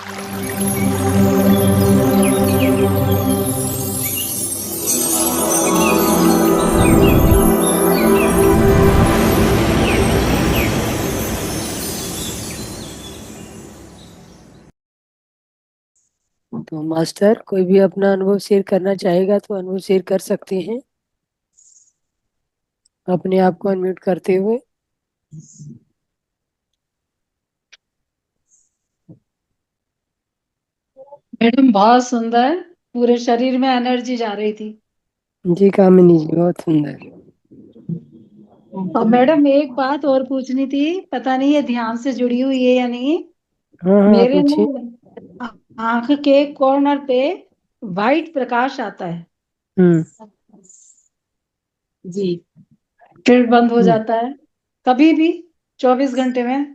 तो मास्टर, कोई भी अपना अनुभव शेयर करना चाहेगा तो अनुभव शेयर कर सकते हैं, अपने आप को अनम्यूट करते हुए। मैडम बहुत सुंदर, पूरे शरीर में एनर्जी जा रही थी। जी कामिनी जी, बहुत सुंदर। और मैडम एक बात और पूछनी थी, पता नहीं ये ध्यान से जुड़ी हुई है या नहीं। हाँ हाँ, मेरे पूछिए। ना आंख के कॉर्नर पे वाइट प्रकाश आता है, हम्म। जी, फिर बंद हो हम्म। जाता है, कभी भी 24 घंटे में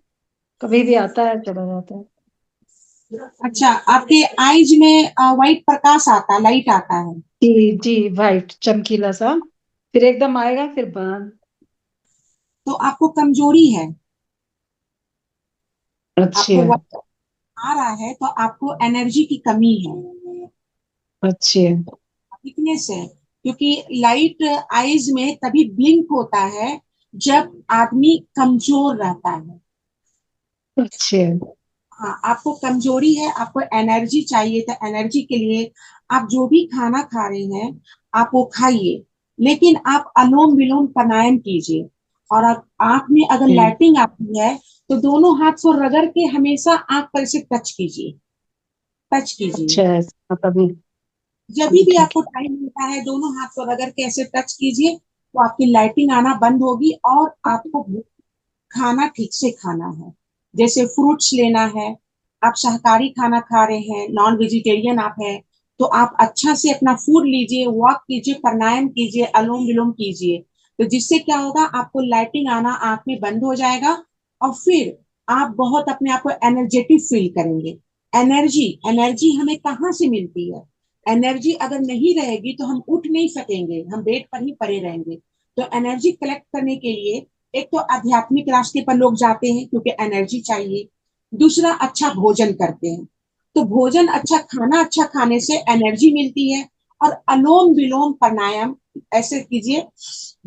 कभी भी आता है चला जाता है। अच्छा, आपके आईज में व्हाइट प्रकाश आता, लाइट आता है। जी जी, वाइट चमकीला सा, फिर एकदम आएगा फिर बंद। तो आपको कमजोरी है। आपको अच्छे। व्हाइट आ रहा है तो आपको एनर्जी की कमी है, अच्छे। वीकनेस है। क्योंकि लाइट आईज में तभी ब्लिंक होता है जब आदमी कमजोर रहता है। अच्छे। हाँ, आपको कमजोरी है, आपको एनर्जी चाहिए, तो एनर्जी के लिए आप जो भी खाना खा रहे हैं आप वो खाइए, लेकिन आप अनुलोम विलोम प्राणायाम कीजिए। और आप आंख में अगर लाइटिंग आती है तो दोनों हाथ को रगड़ के हमेशा आंख पर से टच कीजिए, टच कीजिए। अच्छा है, कभी। जब भी ठीक है। आपको टाइम मिलता है दोनों हाथ को रगड़ के ऐसे टच कीजिए, तो आपकी लाइटिंग आना बंद होगी और आपको खाना ठीक से खाना है। जैसे फ्रूट्स लेना है, आप शाकाहारी खाना खा रहे हैं, नॉन वेजिटेरियन आप हैं, तो आप अच्छा से अपना फूड लीजिए, वॉक कीजिए, प्राणायाम कीजिए, अनुलोम विलोम कीजिए। तो जिससे क्या होगा, आपको लाइटिंग आना आंख में बंद हो जाएगा और फिर आप बहुत अपने आप को एनर्जेटिक फील करेंगे। एनर्जी एनर्जी हमें कहाँ से मिलती है? एनर्जी अगर नहीं रहेगी तो हम उठ नहीं सकेंगे, हम बेड पर ही पड़े रहेंगे। तो एनर्जी कलेक्ट करने के लिए एक तो आध्यात्मिक रास्ते पर लोग जाते हैं क्योंकि एनर्जी चाहिए। दूसरा, अच्छा भोजन करते हैं। तो भोजन अच्छा खाना, अच्छा खाने से एनर्जी मिलती है। और अनुलोम विलोम प्राणायाम ऐसे कीजिए,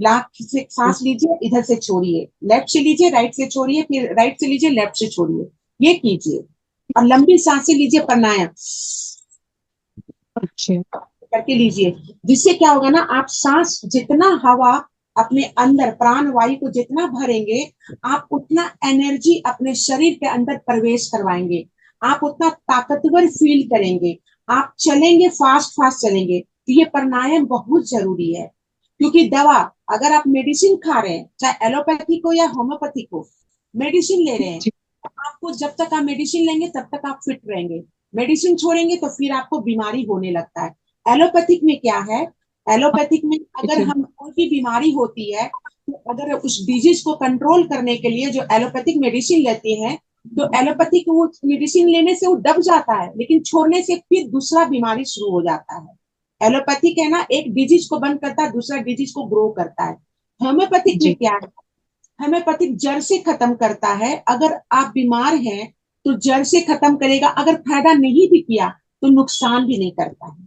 नाक से सांस लीजिए, इधर से छोड़िए, लेफ्ट से लीजिए, राइट से छोड़िए, फिर राइट से लीजिए, लेफ्ट से छोड़िए, ये कीजिए। और लंबी सांसें लीजिए, प्राणायाम अच्छे। करके लीजिए। जिससे क्या होगा ना, आप सांस जितना हवा अपने अंदर प्राण वायु को जितना भरेंगे, आप उतना एनर्जी अपने शरीर के अंदर प्रवेश करवाएंगे, आप उतना ताकतवर फील करेंगे, आप चलेंगे, फास्ट फास्ट चलेंगे। तो ये प्राणायाम बहुत जरूरी है। क्योंकि दवा, अगर आप मेडिसिन खा रहे हैं, चाहे एलोपैथिक हो या होम्योपैथिक हो, मेडिसिन ले रहे हैं, जी। आपको जब तक आप मेडिसिन लेंगे तब तक आप फिट रहेंगे। मेडिसिन छोड़ेंगे तो फिर आपको बीमारी होने लगता है। एलोपैथिक में क्या है, एलोपैथिक में अगर ठीक हम कोई भी बीमारी होती है, तो अगर उस डिजीज को कंट्रोल करने के लिए जो एलोपैथिक मेडिसिन लेते हैं, तो एलोपैथिक वो मेडिसिन लेने से वो दब जाता है, लेकिन छोड़ने से फिर दूसरा बीमारी शुरू हो जाता है। एलोपैथिक है ना, एक डिजीज को बंद करता है, दूसरा डिजीज को ग्रो करता है। होम्योपैथिक में जी। क्या है, होम्योपैथिक जड़ से खत्म करता है। अगर आप बीमार हैं तो जड़ से खत्म करेगा, अगर फायदा नहीं भी किया तो नुकसान भी नहीं करता है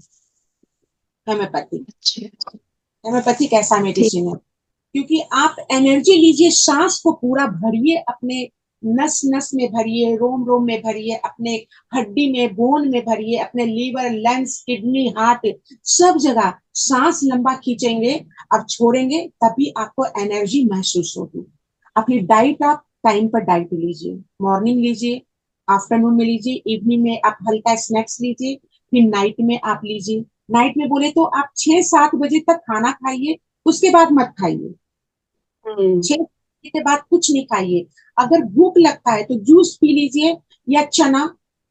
होम्योपैथिक। अच्छे। होम्योपैथिक ऐसा ठीक। मेडिसिन है। क्योंकि आप एनर्जी लीजिए, सांस को पूरा भरिए, अपने नस नस में भरिए, रोम रोम में भरिए, अपने हड्डी में, बोन में भरिए, अपने लीवर, लंग्स, किडनी, हार्ट, सब जगह सांस लंबा खींचेंगे। अब छोड़ेंगे तभी आपको एनर्जी महसूस होगी। अपनी डाइट आप टाइम पर डाइट लीजिए, मॉर्निंग लीजिए, आफ्टरनून में लीजिए, इवनिंग में आप हल्का स्नैक्स लीजिए, फिर नाइट में आप लीजिए। नाइट में बोले तो आप 6-7 बजे तक खाना खाइए, उसके बाद मत खाइए। हम्म। 6 बजे के बाद कुछ नहीं खाइए। अगर भूख लगता है तो जूस पी लीजिए, या चना,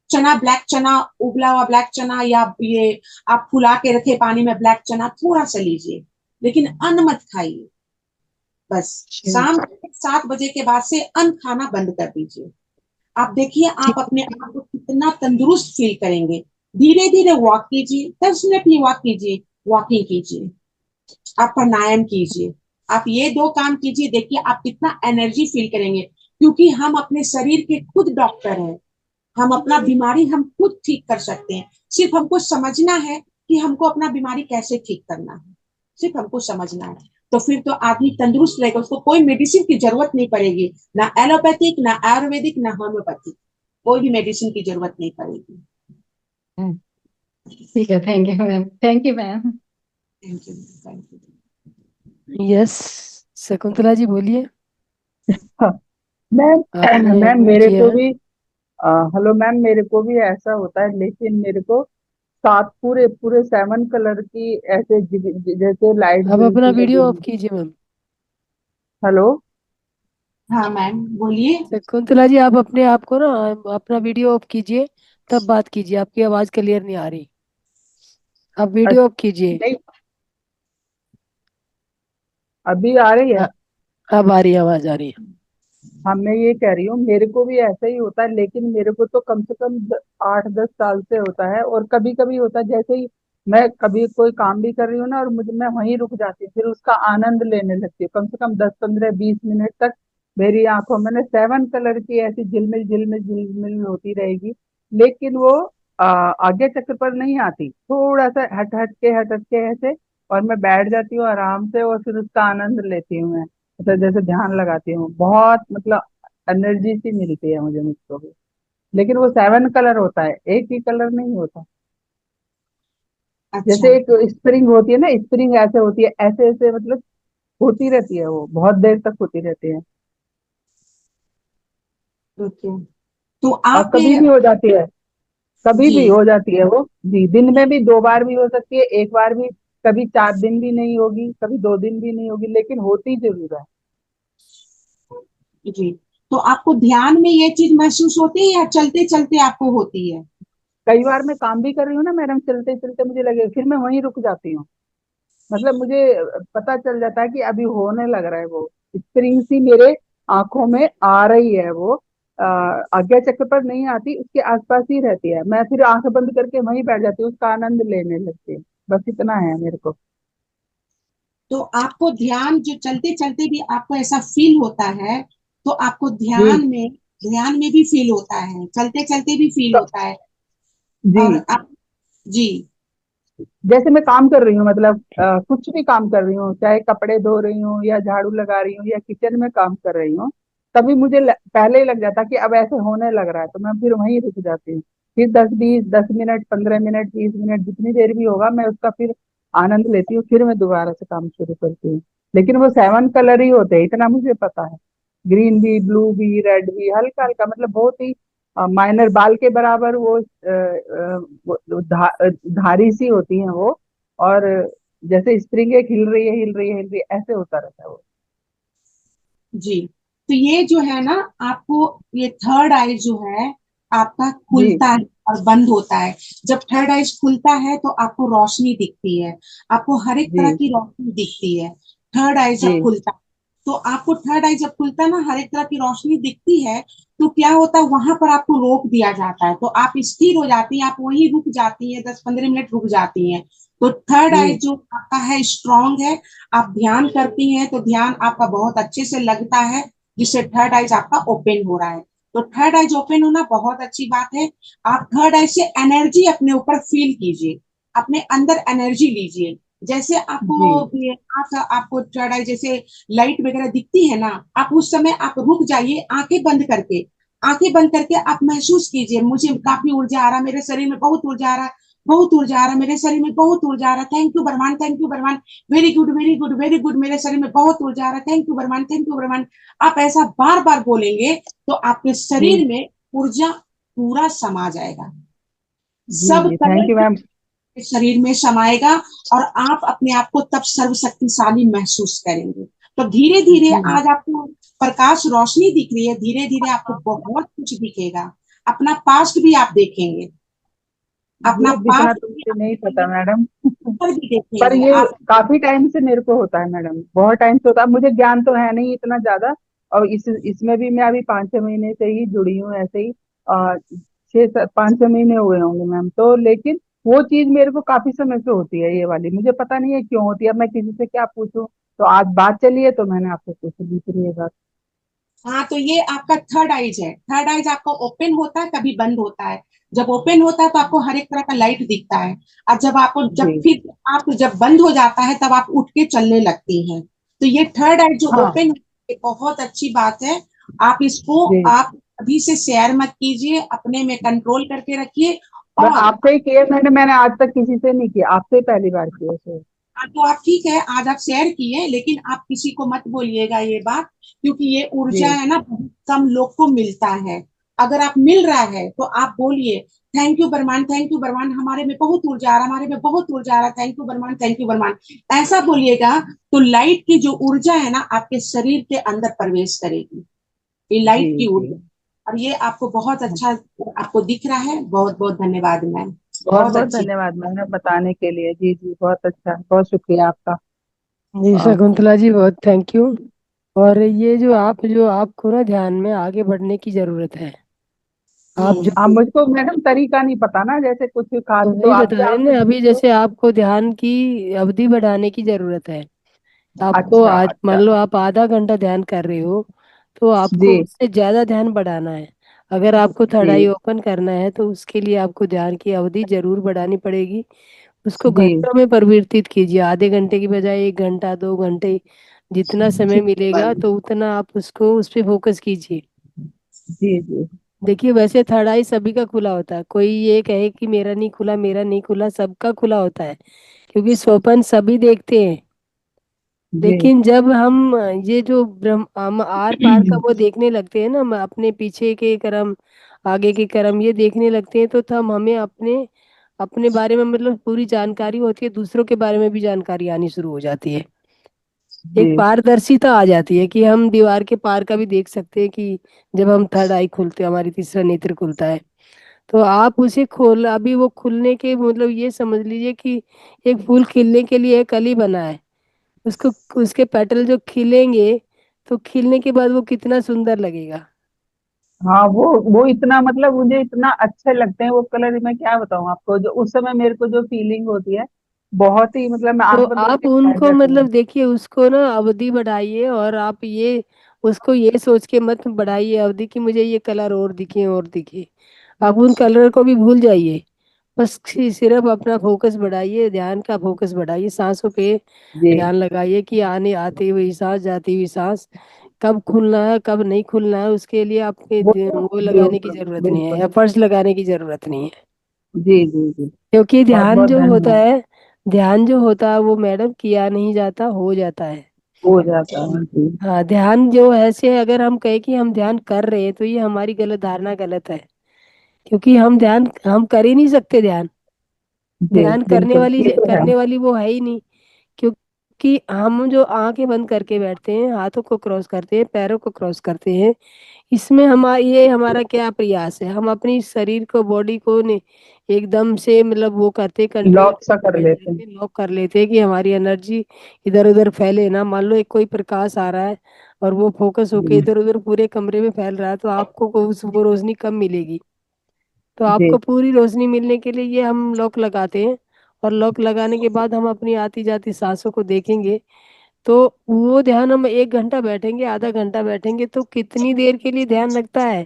चना ब्लैक चना, उबला हुआ ब्लैक चना, या ये आप फुला के रखे पानी में ब्लैक चना थोड़ा सा लीजिए, लेकिन अन्न मत खाइए। बस अच्छे। शाम 7 बजे के बाद से अन्न खाना बंद कर दीजिए। आप देखिए आप ठीक। अपने आप को कितना तंदुरुस्त फील करेंगे। धीरे धीरे वॉक कीजिए, 10 मिनट ही वॉक कीजिए, वॉकिंग कीजिए, आप प्राणायाम कीजिए। आप ये दो काम कीजिए, देखिए आप कितना एनर्जी फील करेंगे। क्योंकि हम अपने शरीर के खुद डॉक्टर हैं। हम अपना बीमारी हम खुद ठीक कर सकते हैं। सिर्फ हमको समझना है कि हमको अपना बीमारी कैसे ठीक करना है, सिर्फ हमको समझना है। तो फिर तो आदमी तंदुरुस्त रहेगा, उसको कोई मेडिसिन की जरूरत नहीं पड़ेगी, ना एलोपैथिक, ना आयुर्वेदिक, ना होम्योपैथिक, कोई भी मेडिसिन की जरूरत नहीं पड़ेगी। ठीक है, thank you ma'am, thank you ma'am. Thank you, thank you. Yes, Shakuntala ji बोलिए, हाँ, मैम। आपने मैम अनम्यूट मेरे किया को है। भी हेलो मैम, मेरे को भी ऐसा होता है, लेकिन मेरे को सात पूरे पूरे 7 कलर की ऐसे जैसे लाइट आप अपना ज्वलती है वीडियो ऑफ दिन। कीजिए मैम। हेलो। हाँ मैम बोलिए। शकुंतला जी, आप अपने आप को ना, अपना वीडियो ऑफ कीजिए, तब बात कीजिए, आपकी आवाज क्लियर नहीं आ रही। आप वीडियो ऑफ कीजिए। नहीं, अभी आ रही है। हाँ, अब आ रही है, आवाज आ रही है। हाँ, मैं ये कह रही हूँ, मेरे को भी ऐसा ही होता है, लेकिन मेरे को तो कम से कम 8-10 साल से होता है। और कभी कभी होता है, जैसे ही मैं कभी कोई काम भी कर रही हूँ ना, और मुझे मैं वहीं रुक जाती हूँ, फिर उसका आनंद लेने लगती हूँ, कम से कम 10-15-20 मिनट तक मेरी आंखों में ना 7 कलर की ऐसी झिलमिल झिलमिल झिलमिल होती रहेगी। लेकिन वो आगे चक्र पर नहीं आती, थोड़ा सा हट हट के ऐसे, और मैं बैठ जाती हूँ आराम से, और फिर उसका आनंद लेती हूँ मैं। मतलब जैसे ध्यान लगाती हूँ, बहुत मतलब एनर्जी सी मिलती है मुझे मुझको भी। लेकिन वो 7 कलर होता है, एक ही कलर नहीं होता। अच्छा। जैसे एक स्प्रिंग होती है ना, स्प्रिंग ऐसे होती है, ऐसे ऐसे मतलब होती रहती है, वो बहुत देर तक होती रहती है। ओके। तो और आप कभी भी हो जाती है, कभी जी। भी हो जाती है वो। जी, दिन में भी 2 बार भी हो सकती है, एक बार भी। कभी 4 दिन भी नहीं होगी, कभी 2 दिन भी नहीं होगी, लेकिन होती जरूर है। जी। तो आपको ध्यान में ये चीज महसूस होती है या चलते चलते आपको होती है? कई बार मैं काम भी कर रही हूँ ना मैडम, चलते चलते मुझे लगे, फिर मैं वहीं रुक जाती हूँ। मतलब मुझे पता चल जाता है कि अभी होने लग रहा है वो, स्प्रिंग सी मेरे आंखों में आ रही है वो। आज्ञा चक्र पर नहीं आती, उसके आसपास ही रहती है। मैं फिर आंखें बंद करके वहीं बैठ जाती हूँ, उसका आनंद लेने लगती हूँ। बस इतना है मेरे को। तो आपको ध्यान जो चलते चलते भी आपको ऐसा फील होता है, तो आपको जी। ध्यान में भी फील होता है, चलते चलते भी फील क- होता है। जी। और आप जी। जैसे मैं काम कर रही हूँ, मतलब कुछ भी काम कर रही हूँ, चाहे कपड़े धो रही हूँ या झाड़ू लगा रही हूँ या किचन में काम कर रही हूँ, तभी मुझे पहले ही लग जाता कि अब ऐसे होने लग रहा है, तो मैं फिर वहीं रुक जाती हूँ। फिर 10-20 10 मिनट 15 मिनट 20 मिनट जितनी देर भी होगा, मैं उसका फिर आनंद लेती हूँ, फिर मैं दोबारा से काम शुरू करती हूँ। लेकिन वो 7 कलर ही होते हैं, इतना मुझे पता है। ग्रीन भी, ब्लू भी, रेड भी, हल्का हल्का, मतलब बहुत ही माइनर, बाल के बराबर वो धारी सी होती है वो। और जैसे स्प्रिंग एक हिल रही है हिल रही है हिल रही है, ऐसे होता रहता है वो। जी। तो ये जो है ना, आपको ये थर्ड आई जो है आपका जी। खुलता है और बंद होता है। जब थर्ड आई खुलता है तो आपको रोशनी दिखती है, आपको हर एक तरह जी। की रोशनी दिखती है। थर्ड आई जब जी। खुलता है, तो आपको थर्ड आई जब खुलता है ना, हर एक तरह की रोशनी दिखती है। तो क्या होता है, वहां पर आपको रोक दिया जाता है, तो आप स्थिर हो जाती हैं, आप वहीं रुक जाती हैं, 10-15 मिनट रुक जाती हैं। तो थर्ड आई जी। जो आपका है स्ट्रांग है। आप ध्यान करती हैं तो ध्यान आपका बहुत अच्छे से लगता है, जिससे थर्ड आइज आपका ओपन हो रहा है। तो थर्ड आइज ओपन होना बहुत अच्छी बात है। आप थर्ड आई से एनर्जी अपने ऊपर फील कीजिए, अपने अंदर एनर्जी लीजिए। जैसे आपको जी। आपको थर्ड आई जैसे लाइट वगैरह दिखती है ना, आप उस समय आप रुक जाइए, आंखें बंद करके, आंखें बंद करके आप महसूस कीजिए, मुझे काफी ऊर्जा आ रहा, मेरे शरीर में बहुत ऊर्जा आ रहा, बहुत ऊर्जा आ रहा, मेरे शरीर में बहुत ऊर्जा आ रहा, थैंक यू भगवान, थैंक यू भगवान, very good very good very good, मेरे शरीर में बहुत ऊर्जा आ रहा, थैंक यू भगवान, थैंक यू भगवान। आप ऐसा बार बार बोलेंगे तो आपके जी। शरीर में ऊर्जा पूरा समा जाएगा, जी। सब जी, थैंक कलर यू मैम। शरीर में समाएगा, और आप अपने आप को तब सर्वशक्तिशाली महसूस करेंगे। तो धीरे धीरे जी। आज आपको प्रकाश रोशनी दिख रही है, धीरे धीरे आपको बहुत कुछ दिखेगा, अपना पास्ट भी आप देखेंगे, ये अपना अब इतना पास्ट तो भी मुझे आप नहीं पता देखेंगे, मैडम। ऊपर भी पर देखेंगे ये आप। काफी टाइम से मेरे को होता है मैडम, बहुत टाइम से होता है, मुझे ज्ञान तो है नहीं इतना ज्यादा। और इसमें भी मैं अभी 5-6 महीने से ही जुड़ी हूँ, ऐसे ही 5-6 महीने हुए होंगे मैम, तो लेकिन वो चीज मेरे को काफी समय से होती है, ये वाली मुझे पता नहीं है क्यों होती है, अब मैं किसी से क्या पूछूं। तो आज बात चली है तो मैंने आपसे पूछ ली फिर ये बात। हाँ, तो ये आपका थर्ड आइज है। थर्ड आइज आपका ओपन होता है, कभी बंद होता है। जब ओपन होता है तो आपको हर एक तरह का लाइट दिखता है। और जब जी। फिर आप जब बंद हो जाता है तब आप उठ के चलने लगती हैं। तो ये थर्ड आई जो हाँ ओपन, ये बहुत अच्छी बात है। आप इसको जी। आप अभी से शेयर मत कीजिए, अपने में कंट्रोल करके रखिए। मैं और आपसे ही किए, मैंने आज तक किसी से नहीं किया, आपसे ही पहली बार किया सर। तो आप ठीक है, आज आप शेयर किए, लेकिन आप किसी को मत बोलिएगा ये बात, क्योंकि ये ऊर्जा जी है ना, बहुत कम लोग को मिलता है। अगर आप मिल रहा है तो आप बोलिए, thank you Barman, thank you Barman, हमारे में बहुत ऊर्जा आ रहा, हमारे में बहुत ऊर्जा आ रहा, thank you Barman, thank you Barman. ऐसा बोलिएगा तो लाइट की जो ऊर्जा है ना आपके शरीर के अंदर प्रवेश करेगी। ये जी लाइट की जी। ऊर्जा। और ये आपको बहुत अच्छा आपको दिख रहा है। बहुत बहुत धन्यवाद मैम। बहुत बहुत बहुत अच्छी। धन्यवाद मैम बताने के लिए। जी जी, बहुत अच्छा, बहुत शुक्रिया आपका। जी और शकुंतला जी, बहुत थैंक यू। और ये जो आपको ना ध्यान में आगे बढ़ने की जरूरत है। आप जो हम्म। आप मुझको मैडम तरीका नहीं पता ना, जैसे कुछ खास तो तो वही बता आपसे रहे हैं आपने ना, अभी तो। जैसे आपको ध्यान की अवधि बढ़ाने की जरूरत है। आपको अच्छा आज मान अच्छा। लो आप आधा घंटा ध्यान कर रहे हो, तो आपको जी उससे ज्यादा ध्यान बढ़ाना है। अगर आपको थर्ड आई जी ओपन करना है तो उसके लिए आपको ध्यान की अवधि जरूर बढ़ानी पड़ेगी। उसको जी घंटों में परिवर्तित कीजिए, आधे घंटे की बजाय 1 घंटा 2 घंटे, जितना समय ठीक मिलेगा है। तो उतना आप उसको उस पर फोकस कीजिए। जी जी देखिए, वैसे थर्ड आई सभी का खुला होता है, कोई ये कहे कि मेरा नहीं खुला, मेरा नहीं खुला, सबका खुला होता है, क्योंकि स्वप्न सभी देखते हैं। जी। लेकिन जब हम ये जो ब्रह्म हम आर पार का वो देखने लगते हैं ना, हम अपने पीछे के कर्म, आगे के कर्म ये देखने लगते हैं, तो तब हमें अपने अपने बारे में मतलब पूरी जानकारी होती है, दूसरों के बारे में भी जानकारी आनी शुरू हो जाती है। एक जी पारदर्शिता आ जाती है कि हम दीवार के पार का भी देख सकते हैं, कि जब हम थर्ड आई खुलते हैं, हमारी तीसरा नेत्र खुलता है, तो आप उसे खोल, अभी वो खुलने के मतलब ये समझ लीजिए कि एक फूल खिलने के लिए एक कली बना है। उसको, उसके पेटल जो खिलेंगे, तो खिलने के बाद वो कितना सुंदर लगेगा। हाँ, वो इतना मतलब मुझे इतना अच्छे लगते हैं वो कलर, मैं क्या बताऊँ आपको, जो उस समय मेरे को जो फीलिंग होती है, बहुत ही मतलब मैं तो आंख बंद आप करके बैठ उनको जाती मतलब हूँ। देखिए, उसको ना अवधि बढ़ाइए, और आप ये उसको ये सोच के मत बढ़ाइए अवधि कि मुझे ये कलर और दिखे और दिखे। आप उन कलर को भी भूल जाइए। बस सिर्फ अपना फोकस बढ़ाइए, ध्यान का फोकस बढ़ाइए, सांसों पे जी ध्यान लगाइए कि आने आती हुई सांस, जाती हुई सांस, कब खुलना है कब नहीं खुलना है, उसके लिए आपके वो वो लगाने की बिल्कुल जरूरत नहीं है, बिल्कुल। एफर्ट्स लगाने की जरूरत नहीं है। जी जी जी। क्योंकि बहुत ध्यान बहुत जो होता धन्यवाद। है, ध्यान जो होता है वो मैडम किया नहीं जाता, हो जाता है। हो जाता है जी। हाँ, ध्यान जो ऐसे अगर हम कहें कि हम ध्यान कर रहे हैं, तो ये हमारी गलत धारणा गलत है। क्योंकि हम कर ही नहीं सकते ध्यान। जी ध्यान बिल्कुल, ये तो है। करने वाली वो है ही नहीं। क्योंकि हम जो आंखें बंद करके बैठते हैं, हाथों को क्रॉस करते हैं, पैरों को क्रॉस करते हैं, इसमें ये हमारा क्या प्रयास है, हम अपनी शरीर को, बॉडी को ने एकदम से मतलब वो करते, कंट्रोल लॉक सा करते, कर लेते हैं। बैठ लॉक कर लेते हैं कि हमारी एनर्जी इधर उधर फैले ना। मान लो एक कोई प्रकाश आ रहा है और वो फोकस होके जी इधर उधर पूरे कमरे में फैल रहा है, तो आपको वो रोशनी कम मिलेगी। तो जी आपको पूरी रोशनी मिलने के लिए ये हम लॉक लगाते हैं। और लॉक लगाने के बाद हम अपनी आती जाती सांसों को देखेंगे। तो वो ध्यान, हम 1 घंटा बैठेंगे, आधा घंटा बैठेंगे, तो कितनी देर के लिए ध्यान लगता है।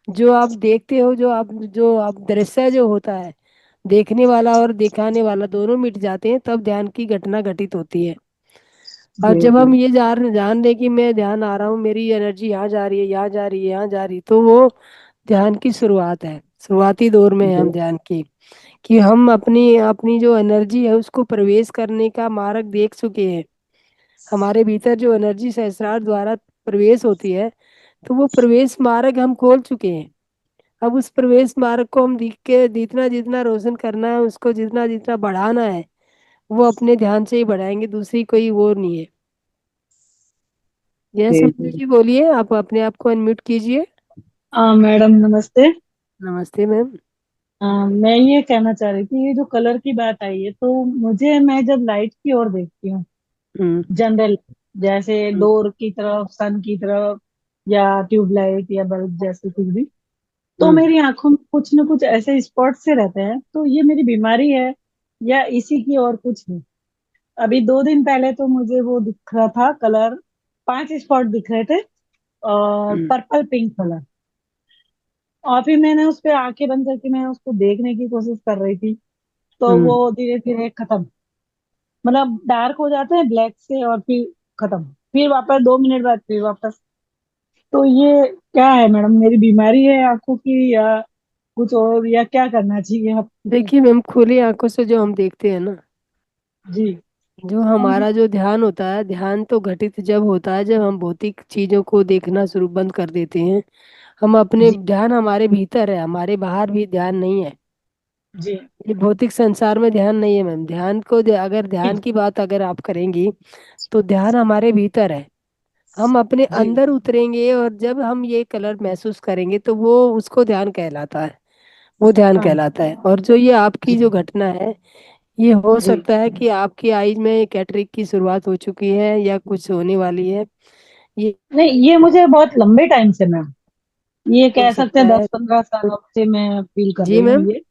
जो आप देखते हो, जो आप दृश्य जो होता है, देखने वाला और दिखाने वाला दोनों मिट जाते हैं, तब ध्यान की घटना घटित होती है। और जी जब जी हम ये जान रहे कि मैं ध्यान आ रहा हूँ, मेरी एनर्जी यहाँ जा रही है, यहाँ जा रही है, यहाँ जा रही है, तो वो ध्यान की शुरुआत है, शुरुआती दौर में है हम जी ध्यान की। कि हम अपनी अपनी जो एनर्जी है उसको प्रवेश करने का मार्ग देख चुके हैं। हमारे भीतर जो एनर्जी सहस्रार द्वारा प्रवेश होती है, तो वो प्रवेश मार्ग हम खोल चुके हैं। अब उस प्रवेश मार्ग को हम दिख के जितना जितना रोशन करना है, उसको जितना जितना बढ़ाना है, वो अपने ध्यान से ही बढ़ाएंगे, दूसरी कोई वो नहीं है। यस जी मंजू जी। जी, बोलिए, आप अपने आप को अनम्यूट कीजिए। मैडम नमस्ते। नमस्ते मैम। मैं ये कहना चाह रही थी, ये जो कलर की बात आई है, तो मुझे, मैं जब लाइट की ओर देखती हूँ, हम्म। जनरल, जैसे हम्म। डोर की तरफ, सन की तरफ, या ट्यूबलाइट या बल्ब जैसे कुछ भी, तो हम्म। मेरी आंखों में कुछ ना कुछ ऐसे स्पॉट से रहते हैं। तो ये मेरी बीमारी है या इसी की और कुछ है? अभी 2 दिन पहले तो मुझे वो दिख रहा था कलर, 5 स्पॉट दिख रहे थे। हम्म। Purple pink colour. और फिर मैंने उस पे आंखें बंद करके मैं उसको देखने की कोशिश कर रही थी, तो हम्म। वो धीरे धीरे खत्म, मतलब डार्क हो जाते हैं ब्लैक से और फिर खत्म, फिर वापस 2 मिनट बाद फिर वापस। तो ये क्या है मैडम, मेरी बीमारी है आंखों की या कुछ और, या क्या करना चाहिए अब? देखिए मैम, खुली आंखों से जो हम देखते हैं ना, जी। जो हमारा जो ध्यान होता है, ध्यान तो घटित जब होता है जब हम भौतिक चीजों को देखना शुरू बंद कर देते हैं। हम अपने जी। ध्यान हमारे भीतर है, हमारे बाहर भी ध्यान नहीं है। जी। ये भौतिक संसार में ध्यान नहीं है मैम। ध्यान को अगर ध्यान जी। की बात अगर आप करेंगी, तो ध्यान हमारे भीतर है। हम अपने जी। अंदर उतरेंगे और जब हम ये कलर महसूस करेंगे तो वो उसको ध्यान कहलाता है। वो ध्यान हाँ। कहलाता है। और जो ये आपकी जी। जो घटना है, ये हो जी। सकता है कि आपकी आईज में कैटरेक्ट की शुरुआत हो चुकी है या कुछ होने वाली है। ये नहीं, ये मुझे बहुत लंबे टाइम से मैम, ये हो कह सकते सकता हैं है। 10-15 सालों से मैं फील कर जी रही हूँ मैम। ये।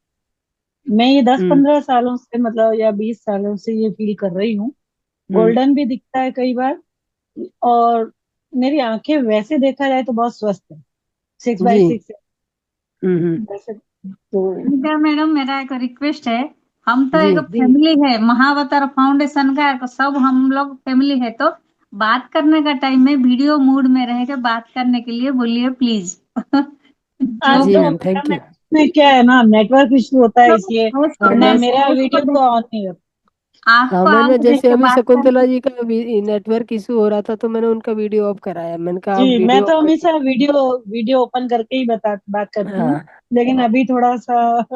मैं ये दस हम्म। पंद्रह सालों से मतलब या 20 सालों से ये फील कर रही हूँ। हम्म। गोल्डन भी दिखता है कई बार। और मेरी आंखें वैसे देखा जाए तो बहुत स्वस्थ है, सिक्स बाई जी। सिक्स हम्म। वैसे तो। क्या मैडम, मेरा एक रिक्वेस्ट है। हम तो जी। एक फैमिली है, महावतार फाउंडेशन का सब हम लोग फैमिली है, तो बात करने का टाइम में वीडियो मूड में रह के बात करने के लिए बोलिए प्लीज। आज जो जी तो मैम, थैंक मैडम यू। इसमें क्या है ना, नेटवर्क इशू होता है इसलिए, हाँ वरना जैसे मेरा उसको वीडियो तो ऑन नहीं होता। हाँ आपको मैंने आंख देख जैसे के अभी बात शकुंतला करने। जी का नेटवर्क इशू हो रहा था तो मैंने उनका वीडियो ऑफ कराया। मैंने कहा जी, आप मैं वीडियो ऑफ तो करिए। हमेशा वीडियो वीडियो ओपन करके ही बात करती हूँ। हाँ। लेकिन अभी थोड़ा सा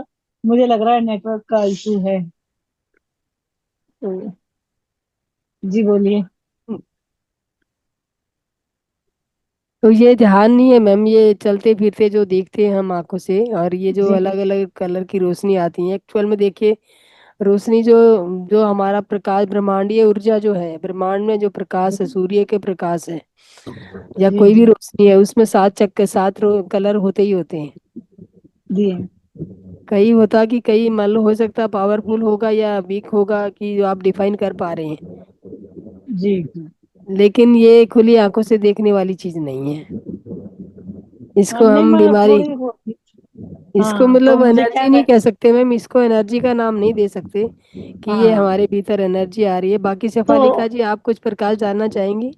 मुझे लग रहा है नेटवर्क का इशू है। तो जी बोलिए। तो ये ध्यान नहीं है मैम, ये चलते फिरते जो देखते हैं हम आंखों से, और ये जो जी। अलग अलग कलर की रोशनी आती है एक्चुअल में, देखिए रोशनी जो जो हमारा प्रकाश, ब्रह्मांडीय ऊर्जा जो है, ब्रह्मांड में जो प्रकाश है, सूर्य के प्रकाश है या जी। कोई भी जी। रोशनी है, उसमें सात चक्कर, कलर होते ही होते हैं। जी। कई होता कि कई मान लो हो सकता है पावरफुल होगा या वीक होगा कि जो आप डिफाइन कर पा रहे हैं। जी। लेकिन ये खुली आंखों से देखने वाली चीज नहीं है। हाँ, इसको नहीं हम मैं बीमारी, थोड़ी बहुत। इसको हाँ, तो मतलब मुझे क्या एनर्जी नहीं कह सकते मैम, इसको एनर्जी का नाम नहीं दे सकते कि ये हाँ हमारे भीतर एनर्जी आ रही है। बाकी तो शेफालिका जी, आप कुछ प्रकाश जानना चाहेंगी?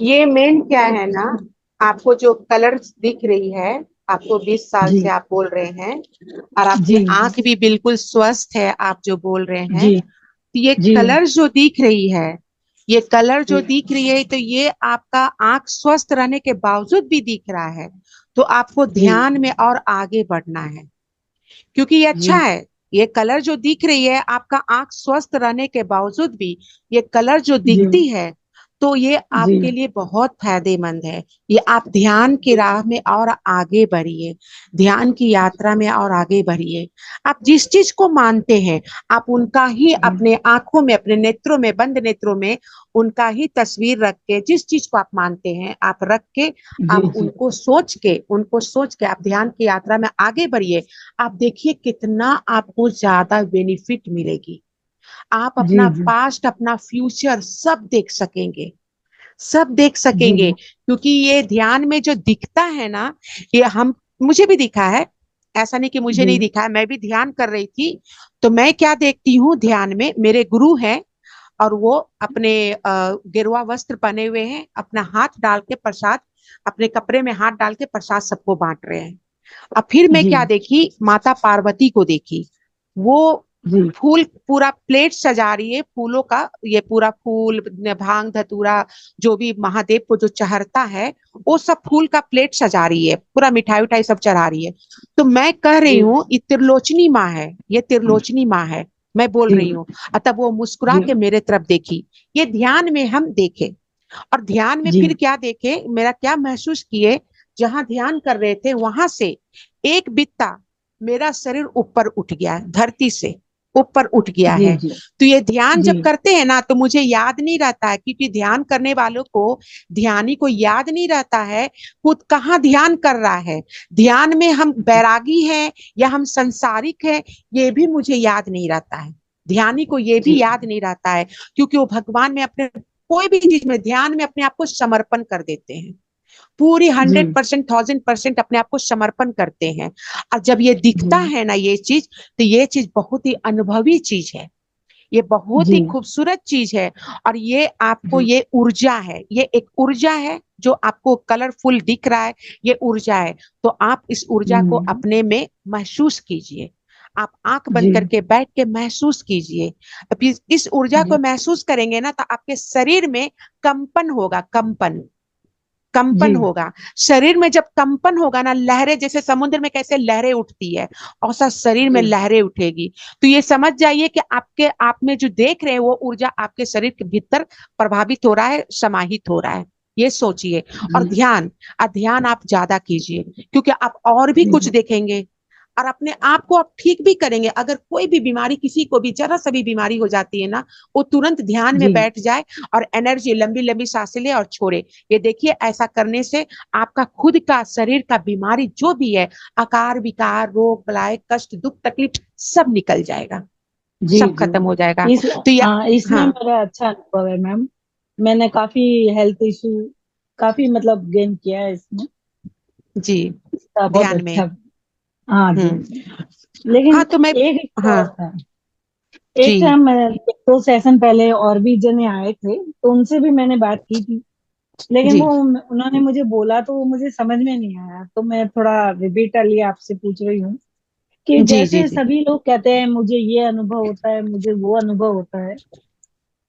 ये मेन क्या है ना, आपको जो कलर दिख रही है, आपको 20 साल जी। से आप बोल रहे हैं, और आपकी जी। आंख भी बिल्कुल स्वस्थ है, आप जो बोल रहे हैं, जी। तो ये जी। कलर जो दिख रही है, ये कलर जो जी। दिख रही है, तो ये आपका आंख स्वस्थ रहने के बावजूद भी दिख रहा है। तो आपको जी। ध्यान में और आगे बढ़ना है, क्योंकि ये अच्छा जी। है। ये कलर जो दिख रही है, आपका आंख स्वस्थ रहने के बावजूद भी ये कलर जो जी। दिखती है, तो ये जी। आपके लिए बहुत फायदेमंद है। ये आप ध्यान की राह में और आगे बढ़िए, ध्यान की यात्रा में और आगे बढ़िए। आप जिस चीज को मानते हैं, आप उनका ही जी। अपने आंखों में, अपने नेत्रों में, बंद नेत्रों में उनका ही तस्वीर रख के, जिस चीज को आप मानते हैं आप रख के, जी। आप जी। उनको सोच के आप ध्यान की यात्रा में आगे बढ़िए। आप देखिए कितना आपको ज्यादा बेनिफिट मिलेगी। आप जी। अपना जी। पास्ट, अपना फ्यूचर सब देख सकेंगे, सब देख जी। सकेंगे। क्योंकि ये ध्यान में जो दिखता है ना, ये हम, मुझे भी दिखा है, ऐसा नहीं कि मुझे जी। नहीं दिखा है। मैं भी ध्यान कर रही थी, तो मैं क्या देखती हूँ ध्यान में, मेरे गुरु हैं और वो अपने गेरुआ वस्त्र पहने हुए हैं, अपना हाथ डाल के प्रसाद, अपने कपड़े में हाथ डाल के प्रसाद सबको बांट रहे हैं। अब फिर मैं जी। क्या देखी, माता पार्वती को देखी, वो जी। फूल पूरा प्लेट सजा रही है फूलों का, ये पूरा फूल, भांग धतूरा, जो भी महादेव को जो चढ़ता है, वो सब फूल का प्लेट सजा रही है, पूरा मिठाई उठाई सब चढ़ा रही है। तो मैं कह रही जी। हूँ ये त्रिलोचनी माँ है, ये त्रिलोचनी माँ है, मैं बोल जी। रही हूँ। तब वो मुस्कुरा जी। के मेरे तरफ देखी। ये ध्यान में हम देखे, और ध्यान में जी। फिर क्या देखे, मेरा क्या महसूस किए, जहां ध्यान कर रहे थे वहां से एक बित्ता मेरा शरीर ऊपर उठ गया है, धरती से ऊपर उठ गया जी। है। जी। तो ये ध्यान जी। जब करते हैं ना, तो मुझे याद नहीं रहता है, क्योंकि ध्यान करने वालों को, ध्यानी को याद नहीं रहता है खुद कहाँ ध्यान कर रहा है। ध्यान में हम बैरागी हैं या हम संसारिक हैं, ये भी मुझे याद नहीं रहता है। ध्यानी को ये भी जी। याद नहीं रहता है, क्योंकि वो भगवान में अपने कोई भी चीज में ध्यान में अपने आप को समर्पण कर देते हैं, पूरी 100%, 1000% अपने आप को समर्पण करते हैं। और जब ये दिखता है ना ये चीज, तो ये चीज बहुत ही अनुभवी चीज है, ये बहुत ही खूबसूरत चीज है। और ये आपको, ये ऊर्जा है, ये एक ऊर्जा है जो आपको कलरफुल दिख रहा है, ये ऊर्जा है। तो आप इस ऊर्जा को अपने में महसूस कीजिए, आप आंख बंद करके बैठ के महसूस कीजिए। अब इस ऊर्जा को महसूस करेंगे ना, तो आपके शरीर में कंपन होगा, कंपन होगा शरीर में। जब कंपन होगा ना, लहरें, जैसे समुद्र में कैसे लहरें उठती है, ऐसा शरीर में लहरें उठेगी। तो ये समझ जाइए कि आपके आप में जो देख रहे हैं वो ऊर्जा आपके शरीर के भीतर प्रभावित हो रहा है, समाहित हो रहा है, ये सोचिए। और ध्यान आप ज्यादा कीजिए, क्योंकि आप और भी कुछ देखेंगे और अपने आप को आप ठीक भी करेंगे। अगर कोई भी बीमारी, किसी को भी जरा सा भी बीमारी हो जाती है ना, वो तुरंत ध्यान में बैठ जाए और एनर्जी, लंबी लंबी सांसें ले और छोड़े। ये देखिए, ऐसा करने से आपका खुद का शरीर का बीमारी जो भी है, आकार विकार, रोग बलाय, कष्ट, दुख, तकलीफ, सब निकल जाएगा, सब खत्म हो जाएगा। तो इसमें मेरा अच्छा अनुभव है मैम। मैंने काफी हेल्थ इशू काफी मतलब गेन किया है इसमें जी, बहुत ध्यान अच्छा। में। हाँ जी। लेकिन तो मैं एक था, एक जी टाइम मैं 2 सेशन पहले और भी जने आए थे, तो उनसे भी मैंने बात की थी, लेकिन जी वो उन्होंने मुझे बोला तो वो मुझे समझ में नहीं आया। तो मैं थोड़ा रिपीटली आपसे पूछ रही हूँ कि जी जी जैसे जी सभी लोग कहते हैं मुझे ये अनुभव होता है, मुझे वो अनुभव होता है,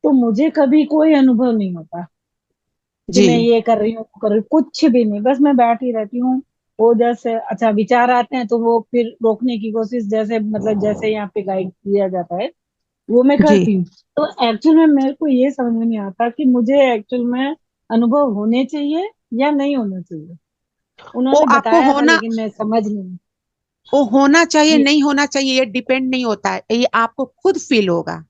तो मुझे कभी कोई अनुभव नहीं होता कि जी मैं ये कर रही हूँ, वो कर रही हूँ, कुछ भी नहीं। बस मैं बैठी रहती हूँ। वो जैसे अच्छा विचार आते हैं तो वो फिर रोकने की कोशिश, जैसे मतलब जैसे यहाँ पे गाइड किया जाता है वो मैं जी। करती हूँ। तो एक्चुअल में मेरे को ये समझ में नहीं आता कि मुझे एक्चुअल में अनुभव होने चाहिए या नहीं होने चाहिए। वो उन्होंने आपको बताया था होना, लेकिन मैं समझ नहीं। वो होना चाहिए ये नहीं होना चाहिए, ये डिपेंड नहीं होता है, ये आपको खुद फील होगा।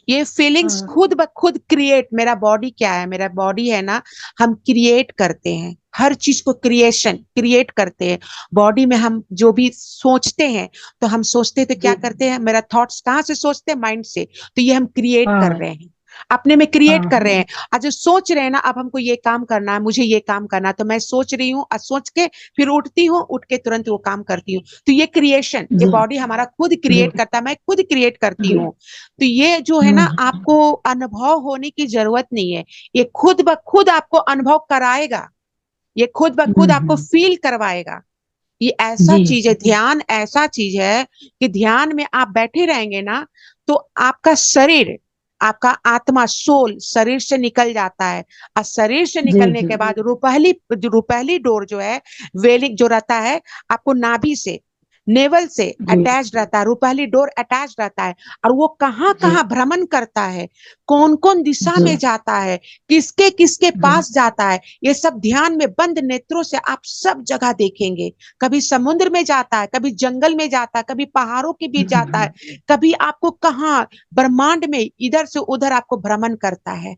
ये फीलिंग्स हाँ खुद ब खुद क्रिएट, मेरा बॉडी क्या है, मेरा बॉडी है ना, हम क्रिएट करते हैं हर चीज को, क्रिएट करते हैं। बॉडी में हम जो भी सोचते हैं, तो हम सोचते हैं तो क्या जी करते हैं, मेरा थॉट्स कहाँ से सोचते हैं, माइंड से। तो ये हम क्रिएट कर हाँ रहे हैं, अपने में क्रिएट कर हाँ रहे हैं। आज जो सोच रहे हैं ना, अब हमको ये काम करना है, मुझे ये काम करना है, तो मैं सोच रही हूँ और सोच के फिर उठती हूँ, उठ के तुरंत वो काम करती हूँ। तो ये क्रिएशन, ये जी बॉडी हमारा खुद जी क्रिएट करता है, मैं खुद क्रिएट करती जी हूँ। तो ये जो है ना, आपको अनुभव होने की जरूरत नहीं है, ये खुद ब खुद आपको अनुभव कराएगा, ये खुद ब खुद आपको फील करवाएगा। ये ऐसा जी चीज है, ध्यान ऐसा चीज है कि ध्यान में आप बैठे रहेंगे ना, तो आपका शरीर, आपका आत्मा, सोल शरीर से निकल जाता है। और शरीर से जी निकलने जी के बाद रुपहली डोर जो है, वेलिक जो रहता है, आपको नाभि से, नेवल से जी अटैच रहता है, रुपहली डोर अटैच रहता है। और वो कहाँ जी कहाँ भ्रमण करता है, कौन कौन दिशा जी में जाता है, किसके किसके जी पास जाता है, ये सब ध्यान में बंद नेत्रों से आप सब जगह देखेंगे। कभी समुद्र में जाता है, कभी जंगल में जाता है, कभी पहाड़ों के बीच जाता है, कभी आपको कहाँ ब्रह्मांड में इधर से उधर आपको भ्रमण करता है।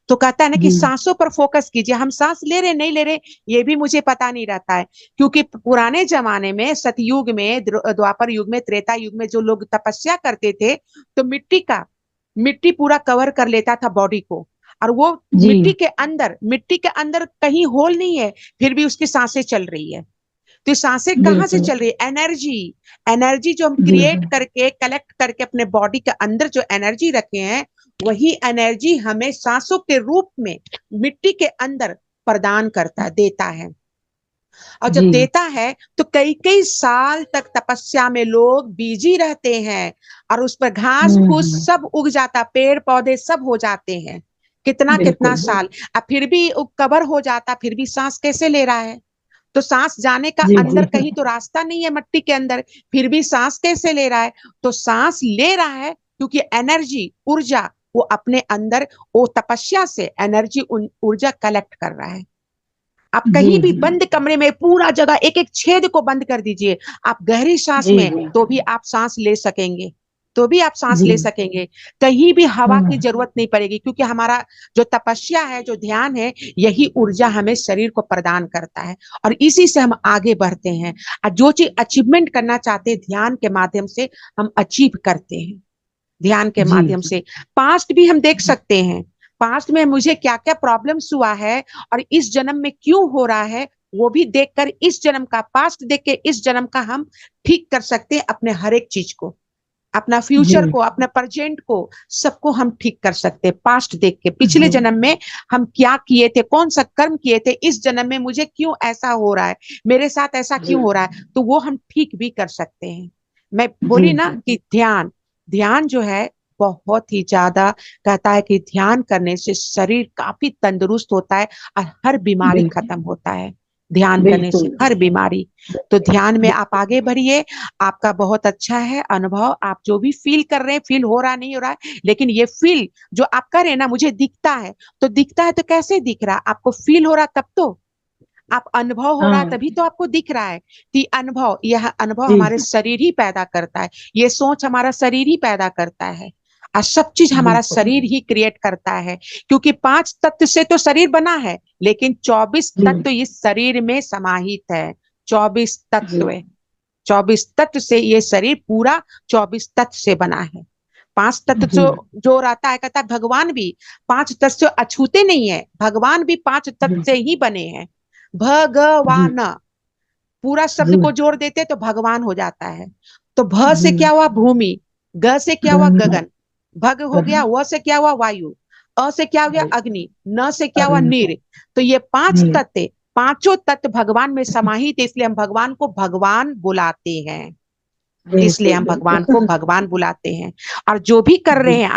तो कहता है ना कि जी सांसों पर फोकस कीजिए, हम सांस ले रहे नहीं ले रहे ये भी मुझे पता नहीं रहता है। क्योंकि पुराने जमाने में, सतयुग में, द्वापर युग में, त्रेता युग में जो लोग तपस्या करते थे, तो मिट्टी पूरा कवर कर लेता था बॉडी को। और वो जी मिट्टी के अंदर कहीं होल नहीं है, फिर भी उसकी सांसें चल रही है। तो सांसें कहाँ से बिल्कुल चल रही है, एनर्जी, एनर्जी जो हम जी क्रिएट करके, कलेक्ट करके अपने बॉडी के अंदर जो एनर्जी रखे हैं, वही एनर्जी हमें सांसों के रूप में मिट्टी के अंदर प्रदान करता, देता है। और जब जी देता है तो कई कई साल तक तपस्या में लोग बिजी रहते हैं, और उस पर घास फूस हम्म। सब उग जाता, पेड़ पौधे सब हो जाते हैं, कितना कितना बिल्कुल साल। अब फिर भी कवर हो जाता, फिर भी सांस कैसे ले रहा है? तो सांस जाने का जी जी अंदर कहीं तो रास्ता नहीं है मिट्टी के अंदर, फिर भी सांस कैसे ले रहा है? तो सांस ले रहा है क्योंकि एनर्जी, ऊर्जा, वो अपने अंदर, वो तपस्या से एनर्जी, ऊर्जा कलेक्ट कर रहा है। आप जी कहीं भी जी बंद कमरे में पूरा जगह एक एक छेद को बंद कर दीजिए, आप गहरी सांस जी में, जी तो भी आप सांस ले सकेंगे, तो भी आप सांस जी ले सकेंगे। कहीं भी हवा की हम्म। जरूरत नहीं पड़ेगी, क्योंकि हमारा जो तपस्या है, जो ध्यान है, यही ऊर्जा हमें शरीर को प्रदान करता है, और इसी से हम आगे बढ़ते हैं। और जो चीज अचीवमेंट करना चाहते हैं, ध्यान के माध्यम से हम अचीव करते हैं, ध्यान के जी माध्यम से। पास्ट भी हम देख सकते हैं, पास्ट में मुझे क्या क्या प्रॉब्लम्स हुआ है और इस जन्म में क्यों हो रहा है, वो भी देखकर इस जन्म का, पास्ट देख के इस जन्म का हम ठीक कर सकते हैं। अपने हर एक चीज को, अपना फ्यूचर को, अपने प्रेजेंट को, सबको हम ठीक कर सकते हैं पास्ट देख के। पिछले जन्म में हम क्या किए थे, कौन सा कर्म किए थे, इस जन्म में मुझे क्यों ऐसा हो रहा है, मेरे साथ ऐसा क्यों हो रहा है, तो वो हम ठीक भी कर सकते हैं। मैं बोली ना कि ध्यान, ध्यान जो है बहुत ही ज्यादा, कहता है कि ध्यान करने से शरीर काफी तंदुरुस्त होता है और हर बीमारी खत्म होता है। ध्यान करने से हर बीमारी। तो ध्यान में आप आगे बढ़िए, आपका बहुत अच्छा है अनुभव। आप जो भी फील कर रहे हैं, फील हो रहा नहीं हो रहा है, लेकिन ये फील जो आप कर रहे हैं ना, मुझे दिखता है, तो दिखता है तो कैसे दिख रहा है, आपको फील हो रहा तब तो, आप अनुभव हो रहा है तभी तो आपको दिख रहा है। कि अनुभव, यह अनुभव हमारे शरीर ही पैदा करता है, ये सोच हमारा शरीर ही पैदा करता है, और सब चीज हमारा शरीर ही क्रिएट करता है। क्योंकि 5 तत्व से तो शरीर बना है, लेकिन 24 तत्व इस शरीर में समाहित है। 24 तत्व, 24 तत्व से ये शरीर पूरा 24 तत्व से बना है। 5 तत्व जो रहता है, कहता है भगवान भी 5 तत्व से अछूते नहीं है, भगवान भी 5 तत्व से ही बने हैं। भगवान, पूरा शब्द को जोड़ देते तो भगवान हो जाता है। तो भ से क्या हुआ भूमि, ग से क्या हुआ गगन, भग हो गया, व से क्या हुआ वायु, अ से क्या हो गया अग्नि, न से क्या हुआ नीर। तो ये 5 तत्व, पांचों तत्व भगवान में समाहित, इसलिए हम भगवान को भगवान बुलाते हैं। इसलिए हम भगवान को भगवान बुलाते हैं। और जो भी कर रहे हैं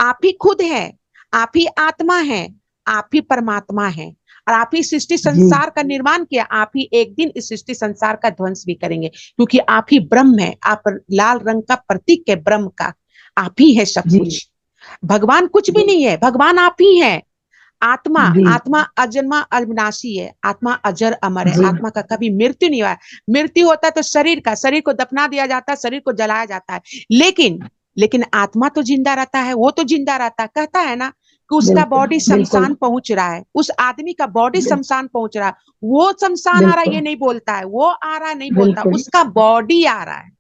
आप ही खुद है, आप ही आत्मा है, आप ही परमात्मा है, और आप ही सृष्टि संसार का निर्माण किया। आप ही एक दिन इस सृष्टि संसार का ध्वंस भी करेंगे, क्योंकि आप ही ब्रह्म है, आप लाल रंग का प्रतीक है ब्रह्म का, आप ही है सब कुछ। भगवान कुछ भी नहीं है, भगवान आप ही है। आत्मा, आत्मा अजन्मा अविनाशी है, आत्मा अजर अमर है, आत्मा का कभी मृत्यु नहीं हुआ है। मृत्यु होता है तो शरीर का, शरीर को दफना दिया जाता है, शरीर को जलाया जाता है, लेकिन आत्मा तो जिंदा रहता है, वो तो जिंदा रहता है। कहता है ना कि उसका बॉडी शमशान पहुंच रहा है, उस आदमी का बॉडी शमशान पहुंच रहा है, वो शमशान आ रहा है ये नहीं बोलता है, वो आ रहा है नहीं बोलता, उसका बॉडी आ रहा है,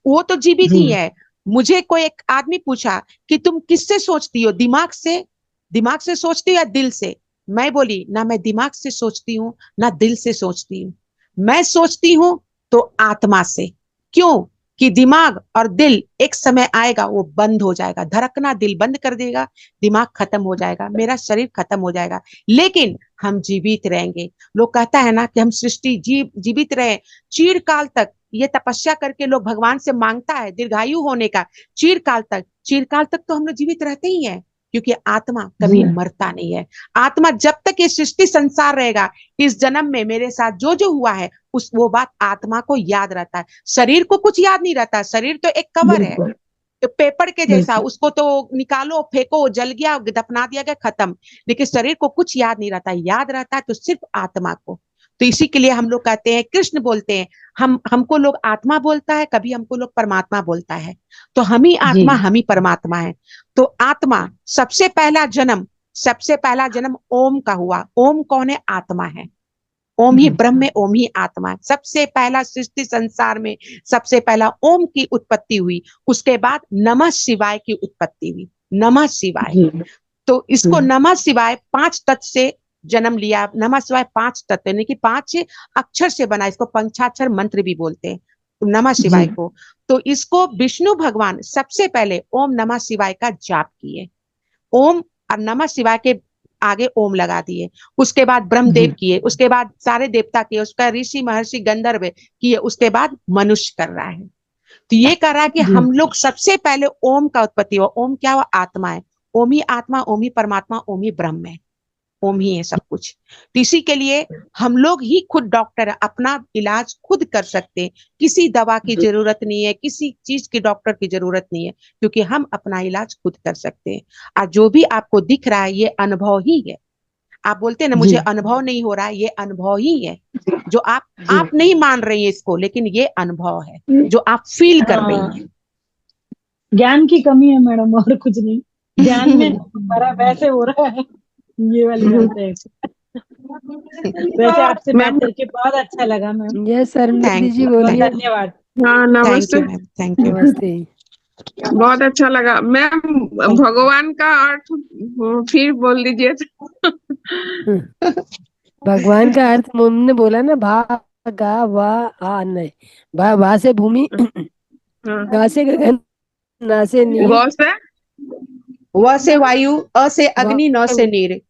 वो तो जीवित ही है। मुझे कोई एक आदमी पूछा कि तुम किससे सोचती हो, दिमाग से सोचती हो या दिल से? मैं बोली ना, मैं दिमाग से सोचती हूँ ना दिल से सोचती हूँ, मैं सोचती हूँ तो आत्मा से। क्यों? कि दिमाग और दिल एक समय आएगा वो बंद हो जाएगा, धड़कना दिल बंद कर देगा, दिमाग खत्म हो जाएगा, मेरा शरीर खत्म हो जाएगा, लेकिन हम जीवित रहेंगे। लोग कहता है ना कि हम सृष्टि जीवित रहे चिरकाल तक। ये तपस्या करके लोग भगवान से मांगता है दीर्घायु होने का, चिरकाल तक तो हम लोग जीवित रहते ही हैं, क्योंकि आत्मा कभी मरता नहीं है। आत्मा जब तक ये सृष्टि संसार रहेगा, इस जन्म में मेरे साथ जो जो हुआ है वो बात आत्मा को याद रहता है। शरीर को कुछ याद नहीं रहता, शरीर तो एक कवर है, तो पेपर के जैसा, उसको तो निकालो फेंको, जल गया, दफना दिया गया, खत्म। लेकिन शरीर को कुछ याद नहीं रहता, याद रहता है तो सिर्फ आत्मा को। तो इसी के लिए हम लोग कहते हैं, कृष्ण बोलते हैं, हमको लोग आत्मा बोलता है, कभी हमको लोग परमात्मा बोलता है, तो हम ही आत्मा हम ही परमात्मा है। तो आत्मा, सबसे पहला जन्म ओम का हुआ। ओम कौन है? आत्मा है। ओम ही ब्रह्म है, ओम ही आत्मा है। सबसे पहला सृष्टि संसार में सबसे पहला ओम की उत्पत्ति हुई, उसके बाद नमः शिवाय की उत्पत्ति हुई। नमः शिवाय, तो इसको नमः शिवाय 5 तत्व से जन्म लिया। नमः शिवाय 5 तत्व यानी कि 5 अक्षर से बना, इसको पंचाक्षर मंत्र भी बोलते हैं नमः शिवाय को। तो इसको विष्णु भगवान सबसे पहले ओम नमः शिवाय का जाप किए, ओम और नमः शिवाय के आगे ओम लगा दिए। उसके बाद ब्रह्मदेव किए, उसके बाद सारे देवता किए, उसका ऋषि महर्षि गंधर्व किए, उसके बाद मनुष्य कर रहा है। तो ये कह रहा है कि हम लोग सबसे पहले ओम का उत्पत्ति हुआ। ओम क्या हुआ? आत्मा है। ओम ही आत्मा, ओम ही परमात्मा, ओम ही ब्रह्म है, ओम ही है सब कुछ। तो इसी के लिए हम लोग ही खुद डॉक्टर है, अपना इलाज खुद कर सकते हैं। किसी दवा की जरूरत नहीं है, किसी चीज की डॉक्टर की जरूरत नहीं है, क्योंकि हम अपना इलाज खुद कर सकते हैं। और जो भी आपको दिख रहा है ये अनुभव ही है। आप बोलते हैं ना मुझे अनुभव नहीं हो रहा है, ये अनुभव ही है। जो आप नहीं मान रही है इसको, लेकिन ये अनुभव है जो आप फील कर रही है। ज्ञान की कमी है मैडम, और कुछ नहीं। ज्ञान में हमारा वैसे हो रहा है, ये वाली बात है। वैसे आपसे बात करके बहुत अच्छा लगा ma'am. Yes sir, Thank ji you, बोलिए। धन्यवाद। हाँ थैंक नमस्ते। You ma'am, thank you. नमस्ते। बहुत अच्छा लगा मैम। भगवान का अर्थ फिर बोल दीजिए। भगवान का अर्थ हमने बोला ना, भा गा वा आ नहीं, भा से भूमि, गा से गगन, ना से नील, गौ से व से वायु, अ से वा अग्नि, न से नीर।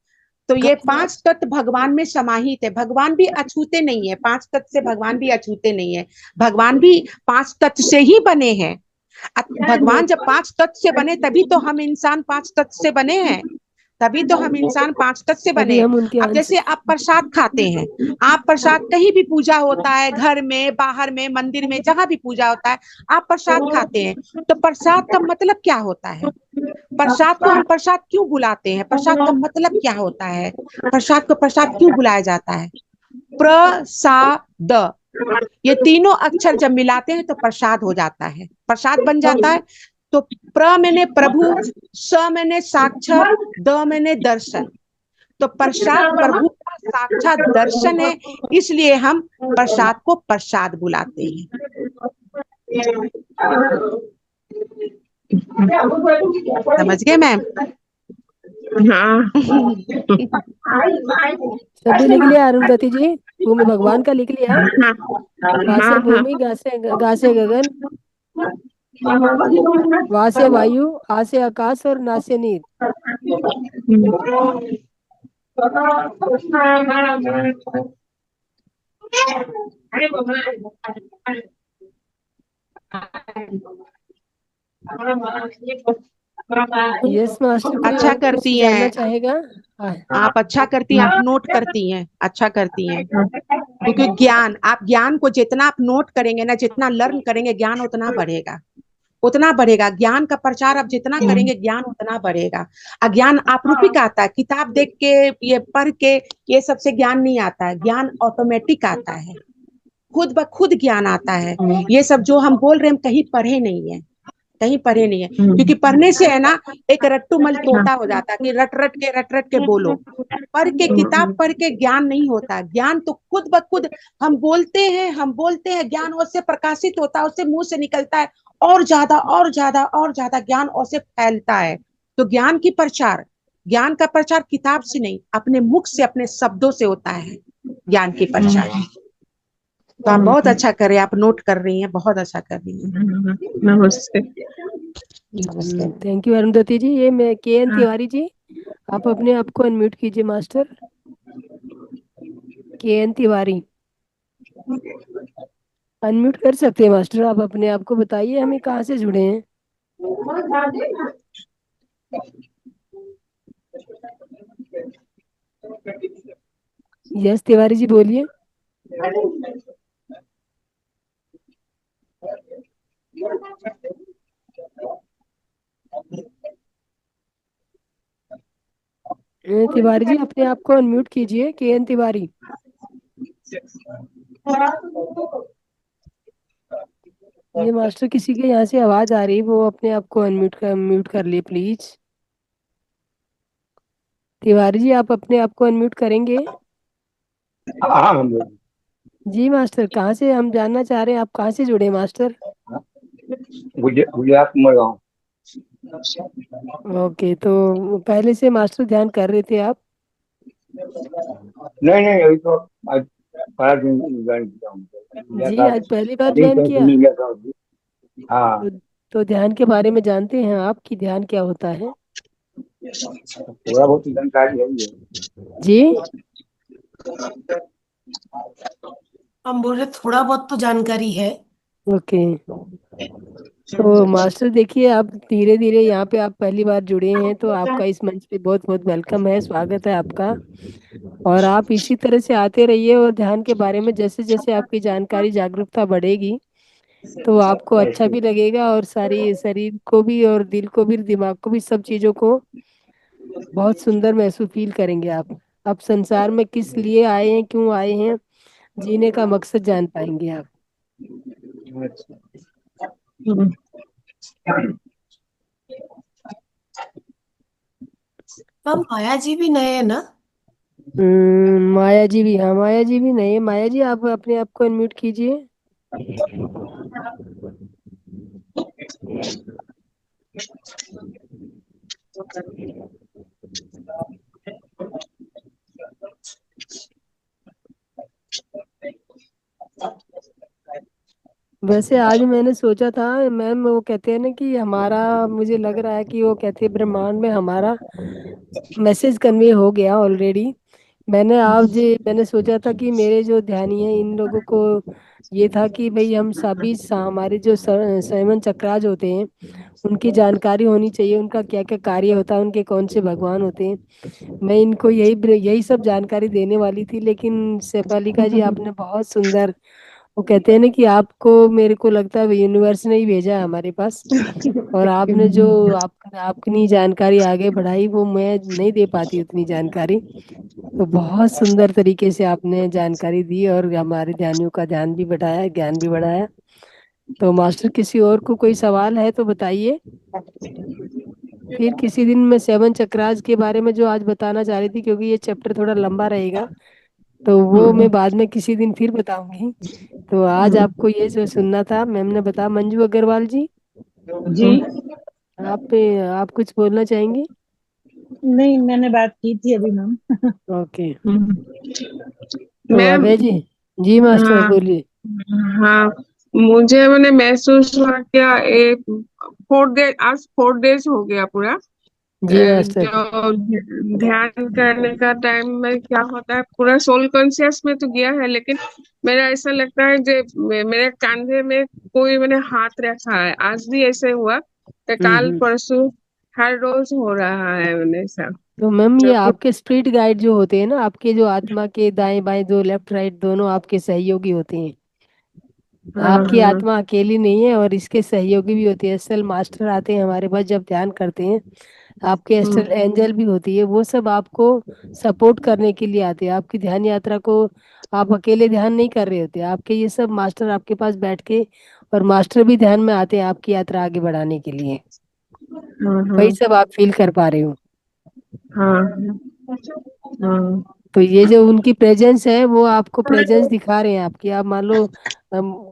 तो ग ये पांच तत्व भगवान में समाहित है। भगवान भी अछूते नहीं है, पांच तत्व से भगवान भी अछूते नहीं है। भगवान भी पांच तत्व से ही बने हैं। भगवान जब पांच तत्व से बने तभी तो हम इंसान पांच तत्व से बने हैं। तभी तो हम इंसान पांच तत्व से तभी बने। हम उनके अब अंश। जैसे आप प्रसाद खाते हैं, आप प्रसाद कहीं भी पूजा होता है, घर में, बाहर में, मंदिर में, जहां भी पूजा होता है, आप प्रसाद खाते हैं। तो प्रसाद का मतलब क्या होता है? प्रसाद को हम प्रसाद क्यों बुलाते हैं? प्रसाद का मतलब क्या होता है? प्रसाद को प्रसाद क्यों बुलाया जाता है? प्रसाद, ये तीनों अक्षर जब मिलाते हैं तो प्रसाद हो जाता है, प्रसाद बन जाता है। तो प्र मैंने प्रभु, स मैंने साक्षर, द मैंने दर्शन। तो प्रसाद प्रभु का साक्षात दर्शन है, इसलिए हम प्रसाद को प्रसाद बुलाते हैं। समझ गए मैम? हाँ। सभी लिख लिया अरुंधति जी? भूमि भगवान का लिख लिया। हाँ भा से हाँ हाँ। भूमि, गा से गगन, वा से वायु, आ से आकाश और ना से नील। यस मास्टर, कोई अच्छा और कुछ करती जानना हैं चाहेगा? हाँ। आप, अच्छा करती हैं आप, नोट करती हैं, अच्छा करती हैं। क्योंकि ज्ञान, आप ज्ञान को जितना आप नोट करेंगे ना, जितना लर्न करेंगे, ज्ञान उतना बढ़ेगा, उतना बढ़ेगा। ज्ञान का प्रचार आप जितना करेंगे, ज्ञान उतना बढ़ेगा। अज्ञान आपरूपिक आता है, किताब देख के, ये पढ़ के, ये सबसे ज्ञान नहीं आता है। ज्ञान ऑटोमेटिक आता है, खुद ब खुद ज्ञान आता है। ये सब जो हम बोल रहे हैं, हम कहीं पढ़े नहीं है, कहीं पढ़े नहीं है। क्योंकि पढ़ने से है ना, एक रट्टू मल तोता हो जाता है कि रट रट के बोलो। पढ़ के, किताब पढ़ के ज्ञान नहीं होता। ज्ञान तो खुद ब खुद हम बोलते हैं, हम बोलते हैं, ज्ञान उससे प्रकाशित होता है, उससे मुंह से निकलता है, और ज्यादा और ज्यादा और ज्यादा ज्ञान उससे फैलता है। तो ज्ञान की प्रचार, ज्ञान का प्रचार किताब से नहीं, अपने मुख से, अपने शब्दों से होता है ज्ञान की प्रचार। तो आप बहुत अच्छा कर रहे हैं, आप नोट कर रही हैं, बहुत अच्छा कर रही हैं। नमस्ते। नमस्ते। थैंक यू अरुंधति जी। ये मैं KN तिवारी जी, आप अपने आप को अनम्यूट कीजिए मास्टर। KN तिवारी, अनम्यूट कर सकते हैं मास्टर? आप अपने आप को बताइए, हमें कहाँ से जुड़े हैं? यस तिवारी जी बोलिए। तिवारी जी अपने आप को अनम्यूट कीजिए, KN तिवारी। ये मास्टर किसी के यहाँ से आवाज आ रही है, वो अपने आप को अनम्यूट कर लिए प्लीज। तिवारी जी आप अपने आप को अनम्यूट करेंगे? हाँ जी मास्टर, कहाँ से, हम जानना चाह रहे हैं आप कहाँ से जुड़े मास्टर? गुजरात मड़गांव। ओके, तो पहले से मास्टर ध्यान कर रहे थे आप? नहीं नहीं, अभी तो आज पहला दिन ज्वाइन किया हूँ। गया जी था आज पहली बार अभी ज्वाइन कहीं किया? सुनी गया था अभी। हाँ, तो, तो ध्यान के बारे में जानते हैं आप कि ध्यान क्या होता है? थोड़ा बहुत जानकारी है ही है। जी हम बोल रहे थोड़ा बहुत तो जानकारी है। ओके। तो मास्टर देखिए, आप धीरे धीरे यहाँ पे आप पहली बार जुड़े हैं, तो आपका इस मंच पे बहुत बहुत वेलकम है, स्वागत है आपका। और आप इसी तरह से आते रहिए, और ध्यान के बारे में जैसे जैसे आपकी जानकारी जागरूकता बढ़ेगी, तो आपको अच्छा भी लगेगा, और सारी शरीर को भी और दिल को भी, दिमाग को भी, सब चीज़ों को बहुत सुंदर महसूस फील करेंगे आप संसार में किस लिए आए हैं, क्यों आए हैं, जीने का मकसद जान पाएंगे आप। हम माया जी भी नए हैं ना? माया जी भी, हाँ माया जी भी नहीं है। माया जी आप अपने आप को अनम्यूट कीजिए। वैसे आज मैंने सोचा था मैम, वो कहते हैं ना कि हमारा, मुझे लग रहा है कि वो कहते हैं ब्रह्मांड में हमारा मैसेज कन्वे हो गया ऑलरेडी। मैंने सोचा था कि मेरे जो ध्यानी हैं इन लोगों को ये था कि भाई हम सभी हमारे जो सेवन चक्राज होते हैं उनकी जानकारी होनी चाहिए, उनका क्या क्या कार्य होता है, उनके कौन से भगवान होते हैं। मैं इनको यही यही सब जानकारी देने वाली थी, लेकिन शेफालिका जी आपने बहुत सुंदर, वो कहते हैं ना कि आपको, मेरे को लगता है यूनिवर्स ने ही भेजा है हमारे पास। और आपने जो अपनी जानकारी आगे बढ़ाई वो मैं नहीं दे पाती उतनी जानकारी। तो बहुत सुंदर तरीके से आपने जानकारी दी और हमारे ध्यानियों का ध्यान भी बढ़ाया, ज्ञान भी बढ़ाया। तो मास्टर किसी और को कोई सवाल है तो बताइए। फिर किसी दिन मैं सेवन चक्रास के बारे में जो आज बताना चाह रही थी, क्योंकि ये चैप्टर थोड़ा लंबा रहेगा, तो वो मैं बाद में किसी दिन फिर बताऊंगी। तो आज आपको ये जो सुनना था मैम ने बताया। मंजू अग्रवाल जी, जी। आप कुछ बोलना चाहेंगी? नहीं, मैंने बात की थी अभी मैम। ओके। तो मैम। अभय जी, जी मास्टर हाँ। बोलिए। हाँ, मुझे मैंने महसूस हुआ क्या, एक 4 डेज, आज 4 डेज हो गया पूरा। जी मास्टर। जो ध्यान करने का टाइम में क्या होता है, पूरा सोल कॉन्शियस में तो गया है, लेकिन मेरा ऐसा लगता है जो मेरे कंधे में कोई मैंने हाथ रखा है। आज भी ऐसे हुआ, तो कल हम्म। परसों हर रोज हो रहा है मैंने सब। तो मैम ये तो कुछ। आपके स्पिरिट गाइड जो होते हैं ना, आपके जो आत्मा के दाएं बाएं दो, लेफ्ट राइट दोनों आपके सहयोगी होते हैं। हाँ आपकी हाँ। आत्मा अकेली नहीं है और इसके सहयोगी भी होती है। एस्ट्रल मास्टर आते हैं हमारे पास जब ध्यान करते हैं। आपके हम्म, एस्ट्रल एंजल भी होती है, वो सब आपको सपोर्ट करने के लिए आते हैं। आपकी ध्यान यात्रा को आप अकेले ध्यान नहीं कर रहे होते, आपके ये सब मास्टर आपके पास बैठ के, और मास्टर भी ध्यान में आते हैं आपकी यात्रा आगे बढ़ाने के लिए। हाँ वही हाँ। सब आप फील कर पा रहे हो। हाँ हाँ। तो ये जो उनकी प्रेजेंस है वो आपको प्रेजेंस दिखा रहे हैं आपकी। आप मान लो हम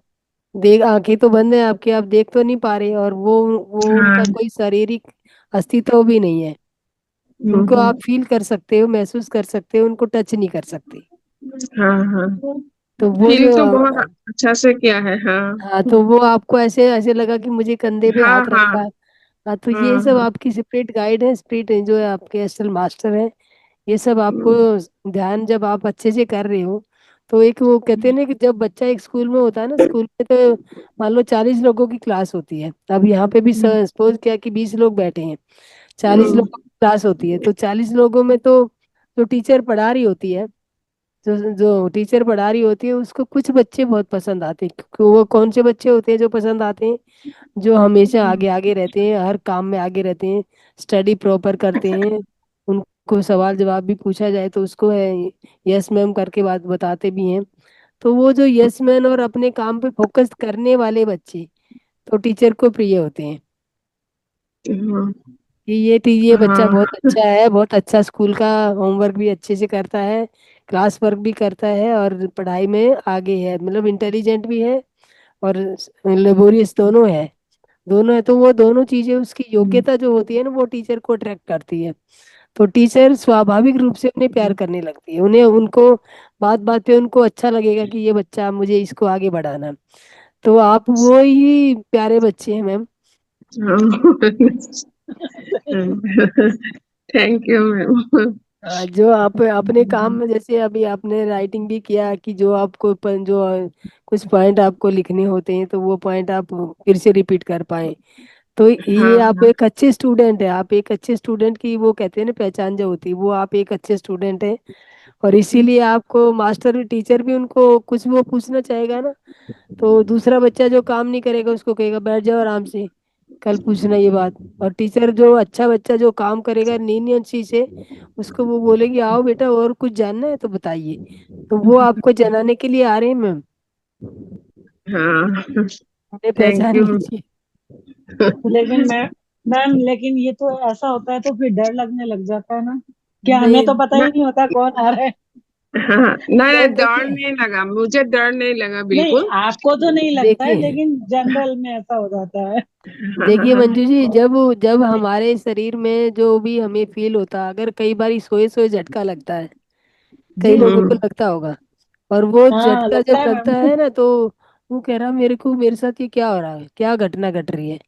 देख, आंखें तो बंद है आपकी, आप देख तो नहीं पा रहे, और वो उनका हाँ। कोई शारीरिक अस्तित्व भी नहीं है। उनको हम्म। आप फील कर सकते हो, महसूस कर सकते हो, उनको टच नहीं कर सकते। हाँ हाँ। तो वो फील जो, तो बहुत अच्छा से किया है। हाँ हाँ, तो वो आपको ऐसे ऐसे लगा कि मुझे कंधे पे हाँ हाथ हाँ। रखा। हाँ, तो ये हाँ सब हाँ। आपकी स्पिरिट गाइड है, स्पिरिट जो है आपके असल मास्टर है। ये सब आपको ध्यान जब आप अच्छे से कर रहे हो, तो एक वो कहते हैं ना कि जब बच्चा एक स्कूल में होता है ना, स्कूल में तो मान लो 40 लोगों की क्लास होती है। अब यहाँ पे भी सपोज किया कि 20 लोग बैठे हैं, 40 हम्म, लोगों की क्लास होती है, तो 40 लोगों में तो जो टीचर पढ़ा रही होती है, जो जो टीचर पढ़ा रही होती है उसको कुछ बच्चे बहुत पसंद आते हैं। क्योंकि वो कौन से बच्चे होते हैं जो पसंद आते हैं? जो हमेशा आगे आगे रहते हैं, हर काम में आगे रहते हैं, स्टडी प्रॉपर करते हैं, उनको सवाल जवाब भी पूछा जाए तो उसको है यस मैम करके बात बताते भी हैं। तो वो जो यस मैन और अपने काम पे फोकस करने वाले बच्चे तो टीचर को प्रिय होते हैं हाँ कि ये बच्चा हाँ। बहुत अच्छा है, बहुत अच्छा स्कूल का होमवर्क भी अच्छे से करता है, क्लास वर्क भी करता है, और पढ़ाई में आगे है, मतलब इंटेलिजेंट भी है और लेबोरियस दोनों है। दोनों है, तो वो दोनों चीजें, उसकी योग्यता जो होती है ना वो टीचर को अट्रैक्ट करती है। तो टीचर स्वाभाविक रूप से उन्हें प्यार करने लगती है, उन्हें उनको बात बात पे उनको अच्छा लगेगा कि ये बच्चा, मुझे इसको आगे बढ़ाना है। तो आप वो ही प्यारे बच्चे हैं मैम। Thank you ma'am. जो आप अपने काम में, जैसे अभी आपने राइटिंग भी किया कि जो आपको जो कुछ पॉइंट आपको लिखने होते हैं तो वो पॉइंट आप फिर से रिपीट कर पाए। तो ये हाँ आप एक अच्छे स्टूडेंट है, आप एक अच्छे स्टूडेंट की वो कहते हैं ना पहचान जो होती है, वो आप एक अच्छे स्टूडेंट है। और इसीलिए आपको मास्टर टीचर भी उनको कुछ वो पूछना चाहेगा ना, तो दूसरा बच्चा जो काम नहीं करेगा उसको कहेगा बैठ जाओ आराम से, कल पूछना ये बात। और टीचर जो अच्छा बच्चा जो काम करेगा लीनियंसी से, उसको वो बोलेगी आओ बेटा और कुछ जानना है तो बताइए। तो वो आपको जनाने के लिए आ रहे हैं मैम, हाँ। उन्हें थैंक पहचान यू। लीजिए। लेकिन मैम लेकिन ये तो ऐसा होता है तो फिर डर लगने लग जाता है ना, क्या हमें नहीं तो पता ही नहीं होता कौन आ रहा है। हाँ, नहीं मैम डर देखिए, नहीं लगा, मुझे डर नहीं लगा नहीं, बिल्कुल। आपको तो नहीं लगता है, देखिए, लेकिन जनरल में ऐसा हो जाता है। देखिए हाँ मंजू जी, जब जब हमारे शरीर में जो भी हमें फील होता है, अगर कई बार सोए सोए झटका लगता है, कई जी। लोगों को हम्म, लगता होगा, और वो हाँ, झटका लगता जब है लगता मैम। है ना, तो वो कह रहा मेरे को, मेरे साथ ये क्या हो रहा है, क्या घटना घट रही है।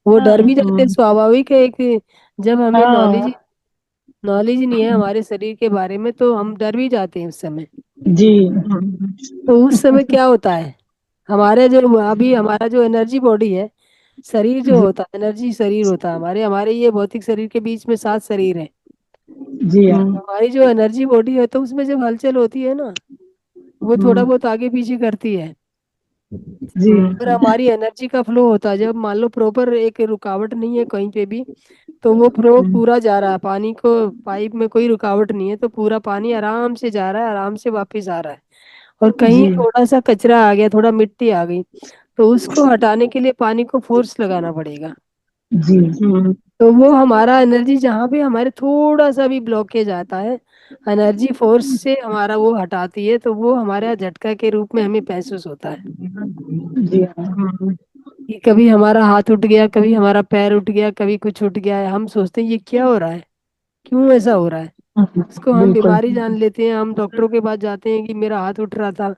वो डर हाँ भी जाते हैं, स्वाभाविक है। एक जब हमें हाँ नॉलेज नहीं है हमारे शरीर के बारे में तो हम डर भी जाते हैं उस समय। जी तो उस समय क्या होता है, हमारे जो अभी हमारा जो एनर्जी बॉडी है, शरीर जो जी होता है एनर्जी शरीर होता है हमारे हमारे ये भौतिक शरीर के बीच में 7 शरीर है। जी हाँ हमारी जो एनर्जी बॉडी है तो उसमें जब हलचल होती है ना, वो थोड़ा बहुत आगे पीछे करती है। जी और हमारी एनर्जी का फ्लो होता है, जब मान लो प्रॉपर एक रुकावट नहीं है कहीं पे भी, तो वो फ्लो पूरा जा रहा है, पानी को पाइप में कोई रुकावट नहीं है तो पूरा पानी आराम से जा रहा है, आराम से वापस आ रहा है। और कहीं जी थोड़ा सा कचरा आ गया, थोड़ा मिट्टी आ गई, तो उसको हटाने के लिए पानी को फोर्स लगाना पड़ेगा। जी तो वो हमारा एनर्जी जहाँ पे हमारे थोड़ा सा भी ब्लॉकेज आता है, एनर्जी फोर्स से हमारा वो हटाती है, तो वो हमारा झटका के रूप में हमें महसूस होता है जी हाँ कि कभी हमारा हाथ उठ गया, कभी हमारा पैर उठ गया, कभी कुछ उठ गया है। हम सोचते हैं ये क्या हो रहा है, क्यों ऐसा हो रहा है। उसको हम बिल्कुल बीमारी जान लेते हैं, हम डॉक्टरों के पास जाते हैं कि मेरा हाथ उठ रहा था।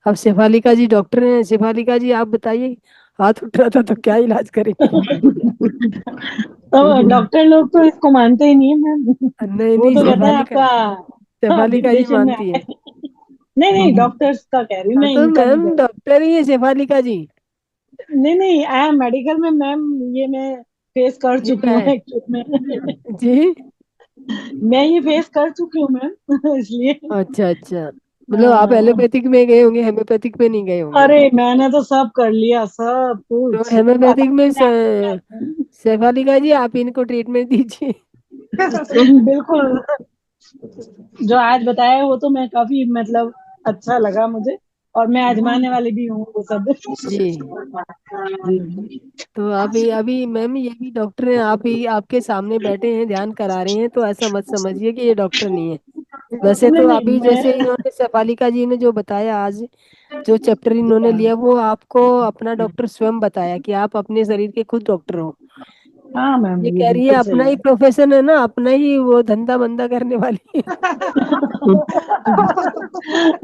अब शेफालिका जी डॉक्टर हैं, शेफालिका जी आप बताइए, हाथ उठ रहा था तो क्या इलाज करेंगे। तो डॉक्टर लोग तो इसको मानते ही नहीं है मैम। नहीं वो नहीं, तो कहता है शेफालिका आपका शेफालिका जी डिप्रेशन में मानती आया है। है। नहीं नहीं डॉक्टर्स का कह रही हूँ हाँ मैं, तो इनका नहीं मैम कह रही। डॉक्टर ही है शेफालिका जी। नहीं नहीं आई एम मेडिकल में मैम, ये मैं फेस कर ये चुकी हूँ मैं एक्चुअली में। जी। मैं ये फेस कर चुकी हूँ मैम इसलिए। अच्छा अच्छा, मतलब आप हाँ एलोपैथिक में गए होंगे, हेम्योपैथिक में नहीं गए होंगे। अरे मैंने तो सब कर लिया, सब तो कुछ पता हेम्योपैथिक में नहीं आपको क्या शेफालिका जी आप इनको ट्रीटमेंट दीजिए। है। बिल्कुल, जो आज बताया वो तो मैं काफी मतलब अच्छा लगा मुझे, और मैं आजमाने वाली भी हूँ वो सब। जी। जी तो अभी अभी मैम ये भी डॉक्टर हैं, आप ही आपके सामने बैठे हैं ध्यान करा रहे हैं, तो ऐसा मत समझिए कि ये डॉक्टर नहीं है। वैसे नहीं तो नहीं अभी जैसे मैं इन्होंने शेफालिका जी ने जो बताया आज, जो चैप्टर इन्होंने लिया, वो आपको अपना डॉक्टर स्वयं बताया कि आप अपने शरीर के खुद डॉक्टर हो। हाँ मैम ये ये कह रही है बिल्कुल अपना सही ही प्रोफेशन है ना, अपना ही वो धंधा बंदा करने वाली है।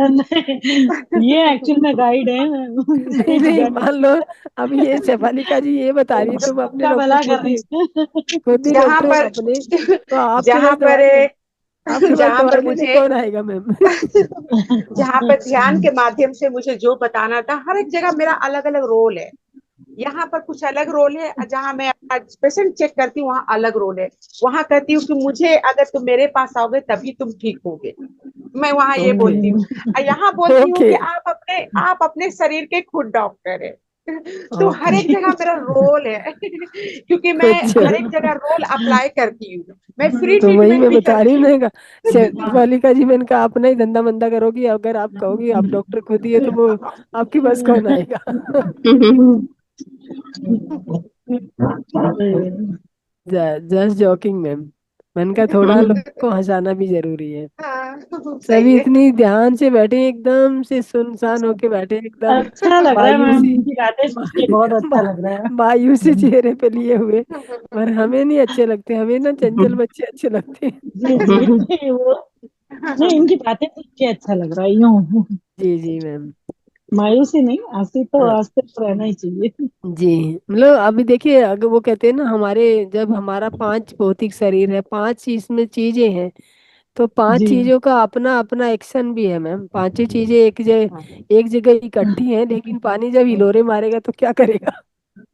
नहीं, ये एक्चुअल में गाइड है नहीं स्पीच नहीं, देने मान लो अब ये शेफालिका जी ये बता रही है, तुम अपने का डॉक्टर भला कर रही है। खुद ही जहां डॉक्टर हो पर अपने, तो आपके जहां पास पर दवाई लेने आपके पास जहां दवाई पर लेने मुझे कौन आएगा मैम। जहां पर ध्यान के माध्यम से मुझे जो बताना था, हर एक जगह मेरा अलग अलग रोल है। यहाँ पर कुछ अलग रोल है, जहां मैं अपना पेशेंट चेक करती हूँ वहां अलग रोल है। वहां कहती हूँ कि मुझे, अगर तुम मेरे पास आओगे तभी तुम ठीक होगे, मैं वहां ये ओके बोलती हूँ। यहाँ बोलती हूँ ओके कि आप अपने शरीर के खुद डॉक्टर है। तो हर ओके। एक जगह मेरा रोल है। क्योंकि मैं अच्छा, हर एक जगह रोल अप्लाई करती हूँ, मैं फ्री तो वही ट्रीटमेंट मैं भी बता रही हूँ, करती हूँ। मैंने कहा शेफालिका जी, मैंने कहा अपना ही धंधा मंदा करोगी, अगर आप कहोगी आप डॉक्टर खुद ही है तो वो आपकी बस कौन आएगा। जस्ट जॉकिंग मैम, मैंने कहा थोड़ा लोग को हंसाना भी जरूरी है। हाँ, सभी सही है। इतनी ध्यान से बैठे हैं, एकदम से सुनसान होके बैठे हैं, एकदम अच्छा लग रहा है मैम, मायूसी उनकी बातें सुन के बहुत अच्छा लग रहा है। मायूसी चेहरे पे लिए हुए। पर हमें नहीं अच्छे लगते, हमें ना चंचल बच्चे अच्छे लगते हैं। जी जी वो, नहीं इनकी बातें सुन के अच्छा लग रहा है यूं। जी जी मैम। मायूसी नहीं, हंसी तो हाँ हंसते तो रहना ही चाहिए। जी, मतलब अभी देखिए, अगर वो कहते हैं ना हमारे, जब हमारा 5 भौतिक शरीर है, 5 इसमें चीजें हैं, तो 5 जी चीजों का अपना अपना एक्शन भी है मैम। पांचों चीजें एक जगह इकट्ठी हैं, लेकिन पानी जब हिलोरे मारेगा तो क्या करेगा।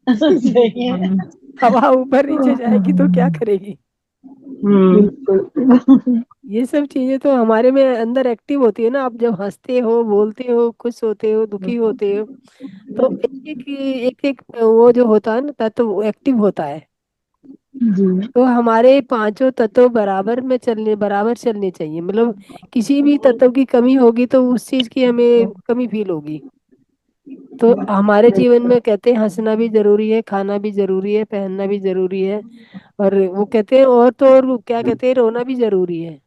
सही है। हवा ऊपर नीचे जाएगी तो क्या करेगी। बिल्कुल ये सब चीजें तो हमारे में अंदर एक्टिव होती है ना, आप जब हंसते हो, बोलते हो, खुश होते हो, दुखी होते हो, तो एक वो जो होता है ना तत्व वो एक्टिव होता है। जी तो हमारे पांचों तत्व बराबर चलने चाहिए, मतलब किसी भी तत्व की कमी होगी तो उस चीज की हमें कमी फील होगी। तो हमारे जीवन में कहते हैं हंसना भी जरूरी है, खाना भी जरूरी है, पहनना भी जरूरी है, और वो कहते हैं और तो और वो क्या कहते हैं, रोना भी जरूरी है।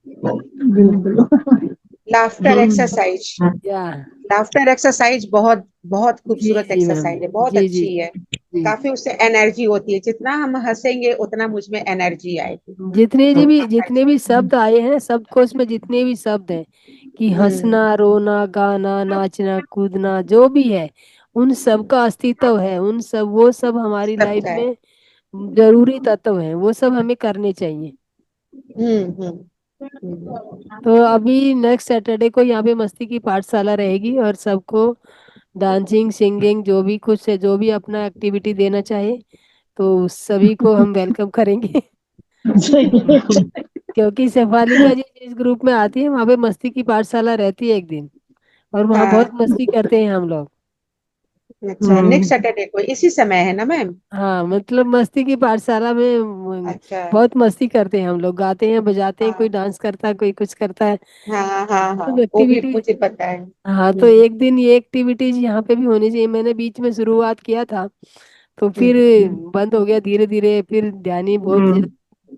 बिल्कुल लाफ्टर एक्सरसाइज, या लाफ्टर एक्सरसाइज बहुत बहुत जी खूबसूरत जी मैम। एक्सरसाइज है, बहुत जी जी अच्छी है। जी। काफी उससे एनर्जी होती है, जितना हम हंसेंगे उतना मुझ में एनर्जी आएगी। जितने भी शब्द आए हैं, शब्दकोश में जितने भी शब्द हैं कि हम्म हंसना, रोना, गाना, नाचना, कूदना, जो भी है, उन सब का अस्तित्व है, उन सब, वो सब हमारी लाइफ सबका है। में जरूरी तत्व है, वो सब हमें करने चाहिए। हम्म हम्म हम्म। तो अभी नेक्स्ट सैटरडे को यहाँ पे मस्ती की पाठशाला रहेगी, और सबको डांसिंग सिंगिंग जो भी कुछ है, जो भी अपना एक्टिविटी देना चाहे, तो सभी को हम वेलकम करेंगे। क्योंकि शेफाली का जी जिस ग्रुप में आती है, वहाँ पे मस्ती की पाठशाला रहती है एक दिन, और वहाँ बहुत हाँ। मस्ती करते हैं हम लोग। अच्छा, नेक्स्ट सैटरडे को इसी समय है ना मैम? हाँ, मतलब मस्ती की पाठशाला में अच्छा। बहुत मस्ती करते हैं हम लोग, गाते हैं बजाते हैं, कोई हाँ डांस करता है, कोई कुछ करता है, हाँ हाँ हाँ, सब वो भी एक्टिविटी। मुझे पता है। हाँ, तो एक दिन ये एक्टिविटीज यहाँ पे भी होनी चाहिए। मैंने बीच में शुरुआत किया था, तो फिर हम्म। बंद हो गया धीरे धीरे, फिर ध्यानी बहुत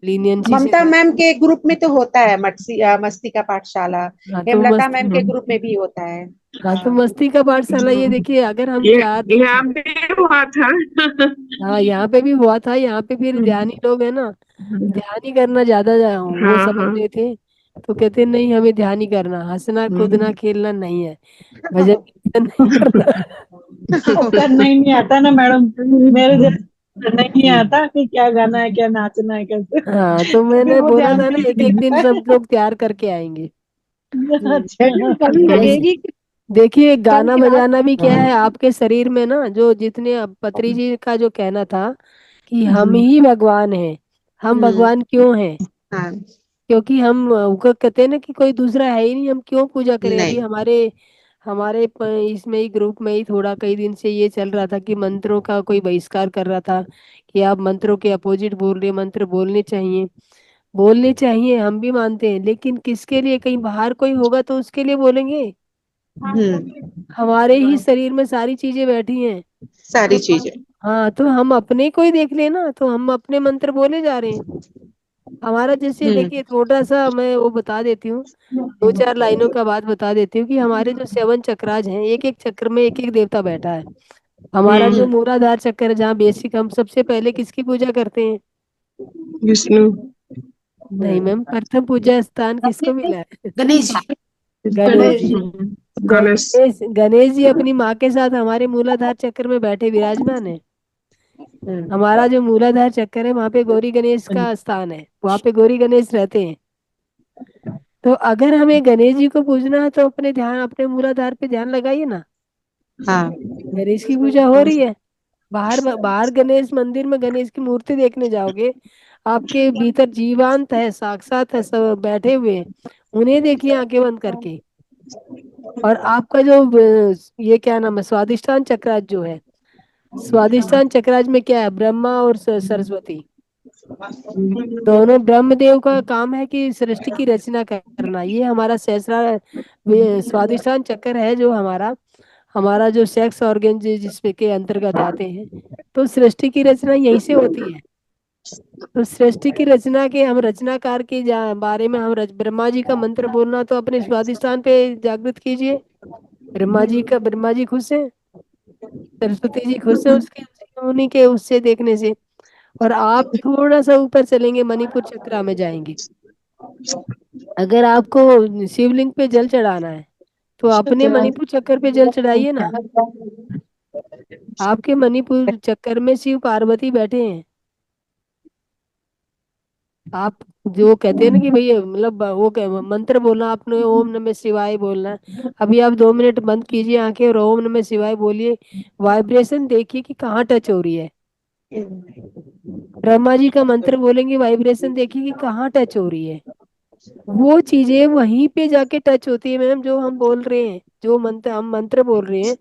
लीनियंसी से ममता ध्यान। मैम के ग्रुप में तो होता है मस्ती का पाठशाला। हाँ तो हेमलता मस्त। मैम के ग्रुप में भी होता है। हाँ तो हाँ। मस्ती का पाठशाला, ये देखिए अगर हम ये 4 दिन। यहाँ पे हुआ था। हाँ, यहाँ पे भी हुआ था। यहाँ पे फिर ध्यानी लोग है ना, ध्यान ही करना ज्यादा वो हाँ समझ हाँ। रहे थे। तो कहते नहीं, हमें ध्यान ही करना, हंसना कूदना खेलना नहीं है, भजन कीर्तन नहीं करना। वो करना ही नहीं आता ना मैडम, मेरे जैसे करना ही नहीं आता कि क्या गाना है, क्या नाचना है, कैसे। हाँ, तो फिर मैंने वो बोला ध्यान था में ना, ही एक नहीं एक दिन आता सब लोग तैयार करके आएंगे। है। अच्छा। कभी ऐसे लगेगी। देखिए, गाना कभी रात। बजाना भी क्या है आपके शरीर में ना, जो जितने अब पत्री जी का जो कहना था कि हम ही भगवान हैं। हम हम्म। भगवान क्यों हैं? हाँ। क्योंकि हम वो कहते हैं ना कि कोई दूसरा है ही नहीं, हम क्यों पूजा करें? अभी नहीं। हमारे हमारे इसमें ही ग्रुप में ही थोड़ा कई दिन से ये चल रहा था कि मंत्रों का कोई बहिष्कार कर रहा था, कि आप मंत्रों के अपोजिट बोल रहे हैं, मंत्र बोलने चाहिए। बोलने चाहिए, हम भी मानते हैं, लेकिन किसके लिए? कहीं बाहर कोई होगा तो उसके लिए बोलेंगे? हम्म। हमारे ही शरीर में सारी चीजें बैठी हैं। सारी तो चीजें। हाँ, तो हम अपने को ही देख लेना, तो हम अपने मंत्र बोले जा रहे हैं। हमारा जैसे हम्म देखिए, थोड़ा सा मैं वो बता देती हूँ, 2 4 लाइनों का बात बता देती हूँ कि हमारे जो 7 चक्राज हैं, एक एक चक्र में एक एक देवता बैठा है। हमारा जो हम्म। मूलाधार चक्र है, जहाँ बेसिक, हम सबसे पहले किसकी पूजा करते हैं? विष्णु। नहीं मैम, प्रथम पूजा स्थान किसको मिला है? गणेश जी। गणेश गणेश जी। जी। गणेश। गणेश जी अपनी माँ के साथ हमारे मूलाधार चक्र में बैठे विराजमान है। हम्म। हमारा जो मूलाधार चक्कर है, वहां पे गौरी गणेश का स्थान है, वहां पे गौरी गणेश रहते हैं। तो अगर हमें गणेश जी को पूजना है, तो अपने ध्यान, अपने मूलाधार पे ध्यान लगाइए ना। हाँ। गणेश की पूजा हो रही है। बाहर बाहर गणेश मंदिर में गणेश की मूर्ति देखने जाओगे, आपके भीतर जीवांत है, साक्षात है, सब बैठे हुए हैं। उन्हें देखिए आंखें बंद करके। और आपका जो ये क्या नाम है, स्वादिष्ठान चक्राज जो है, स्वादिष्ठान चक्राज में क्या है? ब्रह्मा और सरस्वती दोनों। ब्रह्मदेव का काम है कि सृष्टि की रचना करना। ये हमारा सहस्रा स्वादिष्ठान चक्र है, जो हमारा हमारा जो सेक्स ऑर्गन जिसपे के अंतर्गत आते हैं। तो सृष्टि की रचना यहीं से होती है। तो सृष्टि की रचना के हम रचनाकार के बारे में हम ब्रह्मा जी का मंत्र बोलना, तो अपने स्वादिष्ठान पे जागृत कीजिए। ब्रह्मा जी खुश हैं, सरस्वती जी खुश हैं, उसके उन्हीं के उससे देखने से। और आप थोड़ा सा ऊपर चलेंगे, मणिपुर चक्रा में जाएंगे। अगर आपको शिवलिंग पे जल चढ़ाना है, तो अपने मणिपुर चक्कर पे जल चढ़ाइए ना। आपके मणिपुर चक्कर में शिव पार्वती बैठे हैं। आप जो कहते हैं ना कि भैया, मतलब वो मंत्र बोलना आपने, ओम नमः शिवाय बोलना है। अभी आप 2 मिनट बंद कीजिए आंखें और ओम नमः शिवाय बोलिए। वाइब्रेशन देखिए कि कहाँ टच हो रही है। ब्रह्मा जी का मंत्र बोलेंगे, वाइब्रेशन देखिए कि कहाँ टच हो रही है। वो चीजें वहीं पे जाके टच होती है मैम, जो हम बोल रहे हैं, जो मंत्र हम मंत्र बोल रहे हैं,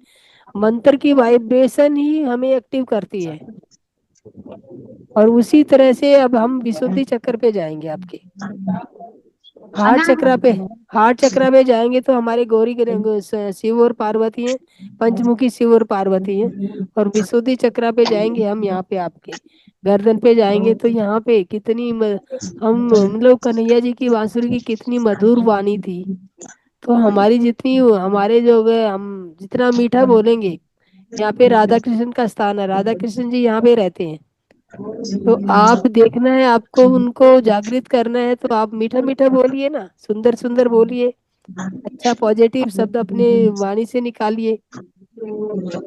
मंत्र की वाइब्रेशन ही हमें एक्टिव करती है। और उसी तरह से अब हम विशुद्धि चक्र पे जाएंगे आपके हार्ट चक्रा पे। हार्ट चक्रा पे जाएंगे तो हमारे शिव और पार्वती हैं, पंचमुखी शिव और पार्वती हैं। और विशुद्धि चक्रा पे जाएंगे हम, यहाँ पे आपके गर्दन पे जाएंगे, तो यहाँ पे कितनी हम मतलब कन्हैया जी की बांसुरी की कितनी मधुर वाणी थी। तो हमारी जितनी, हमारे जो गए, हम जितना मीठा बोलेंगे, यहाँ पे राधा कृष्ण का स्थान है, राधा कृष्ण जी यहाँ पे रहते हैं। तो आप देखना है, आपको उनको जागृत करना है, तो आप मीठा मीठा बोलिए ना, सुंदर सुंदर बोलिए, अच्छा पॉजिटिव शब्द अपने वाणी से निकालिए।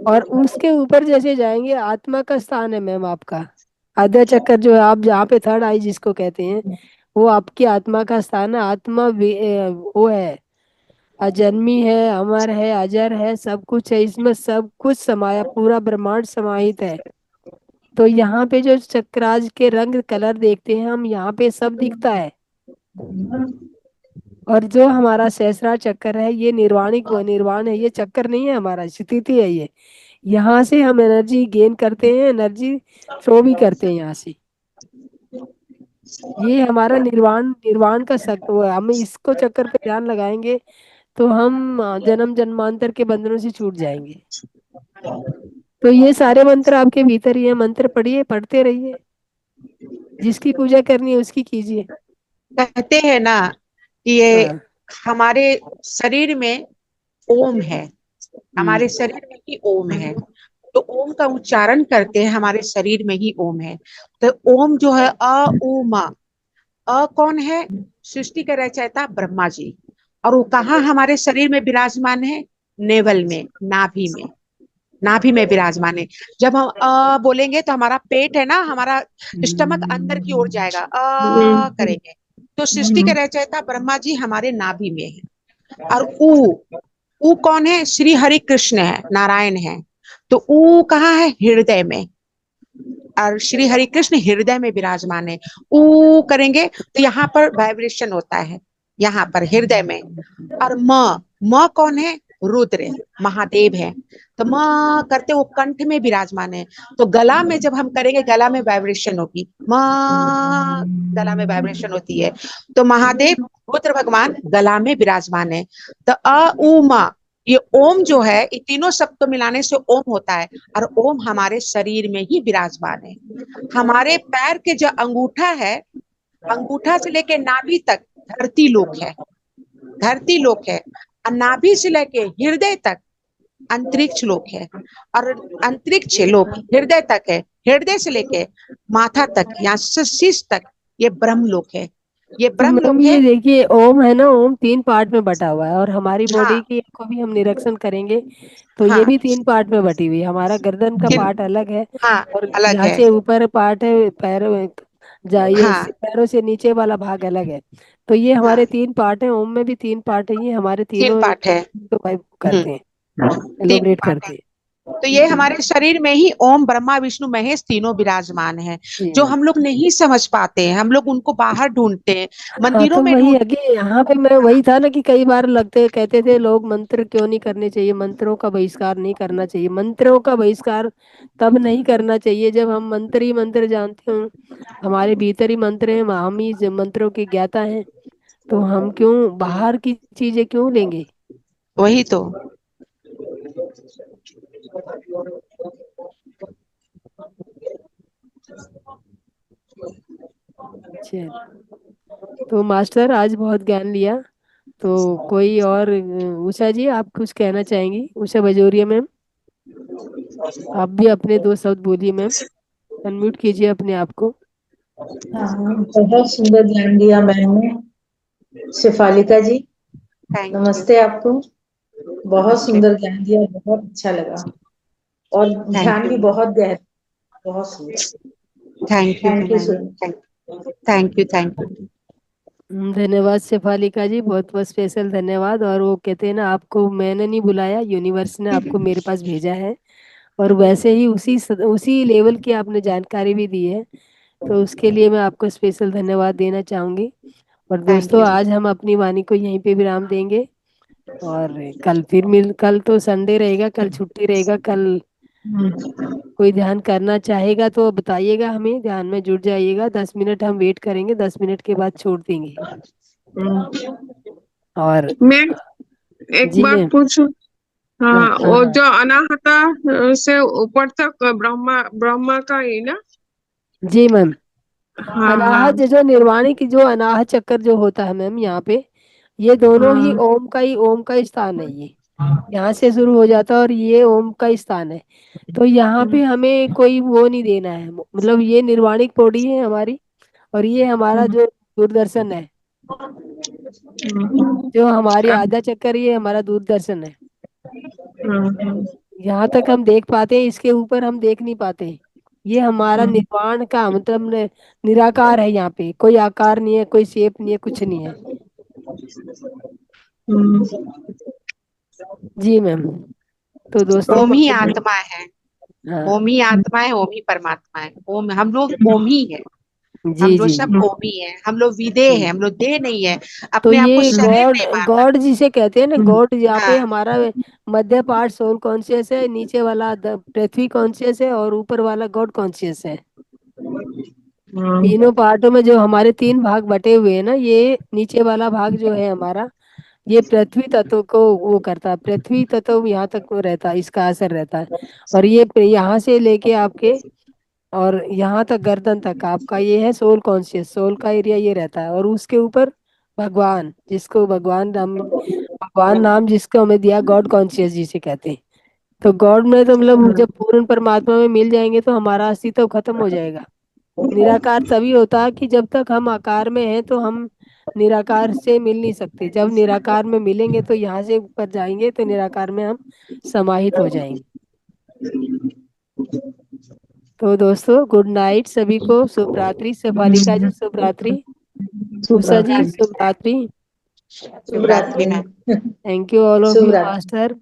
और उसके ऊपर जैसे जाएंगे, आत्मा का स्थान है मैम आपका। आद्या चक्कर जो है, आप जहाँ पे थर्ड आई जिसको कहते हैं, वो आपकी आत्मा का स्थान है। आत्मा वो है, अजन्मी है, अमर है, अजर है, सब कुछ है इसमें, सब कुछ समाया, पूरा ब्रह्मांड समाहित है। तो यहाँ पे जो चक्राज के रंग कलर देखते हैं हम, यहाँ पे सब दिखता है। और जो हमारा सहस्रार चक्कर है, ये निर्वाणिक वो निर्वाण है, ये चक्कर नहीं है, हमारा स्थिति है ये। यहाँ से हम एनर्जी गेन करते हैं, एनर्जी थ्रो भी करते हैं यहाँ से। ये हमारा निर्वाण निर्वाण का वो है। हम इसको चक्कर पे ध्यान लगाएंगे तो हम जन्म जन्मांतर के बंधनों से छूट जाएंगे। तो ये सारे मंत्र आपके भीतर ही है, मंत्र पढ़िए, पढ़ते रहिए, जिसकी पूजा करनी है उसकी कीजिए। कहते हैं ना कि ये हाँ। हमारे शरीर में ओम है, हमारे शरीर में ही ओम है। तो ओम का उच्चारण करते हैं, हमारे शरीर में ही ओम है। तो ओम जो है अ उ म, अ कौन है? सृष्टि का रचयिता ब्रह्मा जी। और वो कहाँ हमारे शरीर में विराजमान है? नेवल में, नाभि में, नाभि में विराजमान है। जब हम बोलेंगे तो हमारा पेट है ना, हमारा स्टमक अंदर की ओर जाएगा, करेंगे। तो सृष्टि के रचयिता ब्रह्मा जी हमारे नाभि में है। और ऊ कौन है? श्री हरि कृष्ण है, नारायण है। तो ऊ कहाँ है? हृदय में। और श्री हरि कृष्ण हृदय में विराजमान है। ऊ करेंगे तो यहाँ पर वाइब्रेशन होता है, यहाँ पर हृदय में। और म कौन है? रुद्र, महादेव है। तो म करते वो कंठ में विराजमान है। तो गला में जब हम करेंगे, गला में वाइब्रेशन होगी, म गला में वाइब्रेशन होती है। तो महादेव रुद्र भगवान गला में विराजमान है। तो अ उ म, ये ओम जो है, ये तीनों शब्द को मिलाने से ओम होता है। और ओम हमारे शरीर में ही विराजमान है। हमारे पैर के जो अंगूठा है, अंगूठा से लेके नाभि तक धरती लोक है, धरती लोक है। और नाभि से लेके हृदय तक अंतरिक्ष लोक है। और अंतरिक्ष लोक हृदय तक है। हृदय से लेके माथा तक, यहाँ से शीश तक, ये ब्रह्म लोक है, ये तो ब्रह्म मैम लोक ये है। देखिए, ओम है ना, ओम 3 पार्ट में बटा हुआ है। और हमारी बॉडी हाँ की को भी हम निरीक्षण करेंगे तो ये हाँ। भी 3 पार्ट में बटी हुई है। हमारा गर्दन का फिर पार्ट अलग है, हाँ, और अलग यहाँ है। से ऊपर पार्ट है, पैरों में जाइए, हाँ पैरों से नीचे वाला भाग अलग है। तो ये हमारे हाँ, 3 पार्ट हैं, ओम में भी 3 पार्ट है, ये हमारे तीन तीनों पार्ट है। को वाइब करते हैं, तीन एलोबरेट पार्ट है। करते हैं। तो ये हमारे शरीर में ही ओम ब्रह्मा विष्णु महेश तीनों विराजमान है। जी जो मैम। हम लोग नहीं समझ पाते हैं, हम लोग उनको बाहर ढूंढते हैं, हाँ, मंदिरों तो में वही ढूंढते आगे यहाँ पे मैं वही था ना कि कई बार लगते कहते थे लोग, मंत्र क्यों नहीं करने चाहिए, मंत्रों का बहिष्कार नहीं करना चाहिए। मंत्रों का बहिष्कार तब नहीं करना चाहिए जब हम मंत्र ही मंत्र जानते हो, हमारे भीतर ही मंत्र हैं, हम ही मंत्रों के ज्ञाता हैं। तो हम क्यों बाहर की चीजें क्यों लेंगे। वही तो। चल, तो मास्टर आज बहुत ज्ञान लिया। तो कोई और उषा जी, आप कुछ कहना चाहेंगी? उषा बजोरिया मैम, आप भी अपने 2 शब्द बोलिए मैम, अनम्यूट कीजिए अपने आप को। हाँ, बहुत सुंदर ज्ञान दिया मैम ने। शेफालिका जी, थैंक यू। नमस्ते आपको। बहुत नमस्ते। सुंदर ज्ञान दिया, बहुत अच्छा लगा। और थैंक ध्यान यू। भी बहुत गहरा, बहुत सुंदर। Thank you thank you ma'am. So much. Thank you, thank you. धन्यवाद शेफालिका जी, बहुत बहुत स्पेशल धन्यवाद। और वो कहते हैं ना, आपको मैंने नहीं बुलाया, यूनिवर्स ने आपको मेरे पास भेजा है। और वैसे ही उसी लेवल की आपने जानकारी भी दी है, तो उसके लिए मैं आपको स्पेशल धन्यवाद देना चाहूंगी। और थैंक दोस्तों, यू। आज हम अपनी वाणी को यहीं पे विराम देंगे। और कल तो संडे रहेगा, कल छुट्टी रहेगा। कल कोई ध्यान करना चाहेगा तो बताइएगा हमें, ध्यान में जुड़ जाइएगा। 10 मिनट हम वेट करेंगे, 10 मिनट के बाद छोड़ देंगे। और मैं एक जी बात मैम। पूछूं? हाँ हाँ, हाँ वो हाँ। जो अनाहता से ऊपर तक ब्रह्मा ब्रह्मा का ही ना? जी मैम। हाँ अनाहत हाँ जो निर्वाणी की जो अनाहत चक्कर जो होता है मैम, यहाँ पे ये दोनों ही हाँ। ओम का ही स्थान है। ये यहाँ से शुरू हो जाता है और ये ओम का ही स्थान है। तो यहाँ पे हमें कोई वो नहीं देना है, मतलब ये निर्वाणिक बॉडी है हमारी, और ये हमारा जो दूरदर्शन है, जो हमारी अब आधा चक्कर, ये हमारा दूरदर्शन है। यहाँ तक हम देख पाते हैं, इसके ऊपर हम देख नहीं पाते। ये हमारा निर्वाण का मतलब निराकार है। यहाँ पे कोई आकार नहीं है, कोई शेप नहीं है, कुछ नहीं है। जी मैम। तो दोस्तों ओम ही आत्मा है, हाँ ओम ही आत्मा है, ओम ही परमात्मा है। ओम, हम लोग ओम ही है, जी हम लोग जी। सब ओम ही है। हम लोग विदेह है, हम लोग देह नहीं है, तो अपने आप को ये शरीर गॉड, नहीं मानता। गॉड जिसे कहते हैं ना, गॉड यहाँ पे हाँ, हमारा मध्य पार्ट सोल कॉन्शियस है, नीचे वाला पृथ्वी कॉन्शियस है, और ऊपर वाला गॉड कॉन्शियस है। तीनों पार्टों में जो हमारे तीन भाग बटे हुए हैं ना, ये नीचे वाला भाग जो है हमारा, ये पृथ्वी तत्व को वो करता है। पृथ्वी तत्व यहाँ तक वो रहता है, इसका असर रहता है। और ये यहाँ से लेके आपके और यहाँ तक गर्दन तक आपका ये है सोल कॉन्शियस, सोल का एरिया ये रहता है। और उसके ऊपर भगवान, जिसको भगवान नाम जिसको हमें दिया, गॉड कॉन्शियस जिसे कहते हैं। तो गॉड में तो मतलब जब पूर्ण परमात्मा में मिल जाएंगे तो हमारा अस्तित्व खत्म हो जाएगा। निराकार तभी होता है कि जब तक हम आकार में हैं तो हम निराकार से मिल नहीं सकते। जब निराकार में मिलेंगे तो यहाँ से ऊपर जाएंगे तो निराकार में हम समाहित हो जाएंगे। तो दोस्तों गुड नाइट सभी को, शुभ रात्रि। शेफालिका जी शुभ रात्रि, शुभ उषा जी रात्रि। शुभ रात्रि। शुभ रात्रि। Thank you all of Shubh you रात्रि। मास्टर।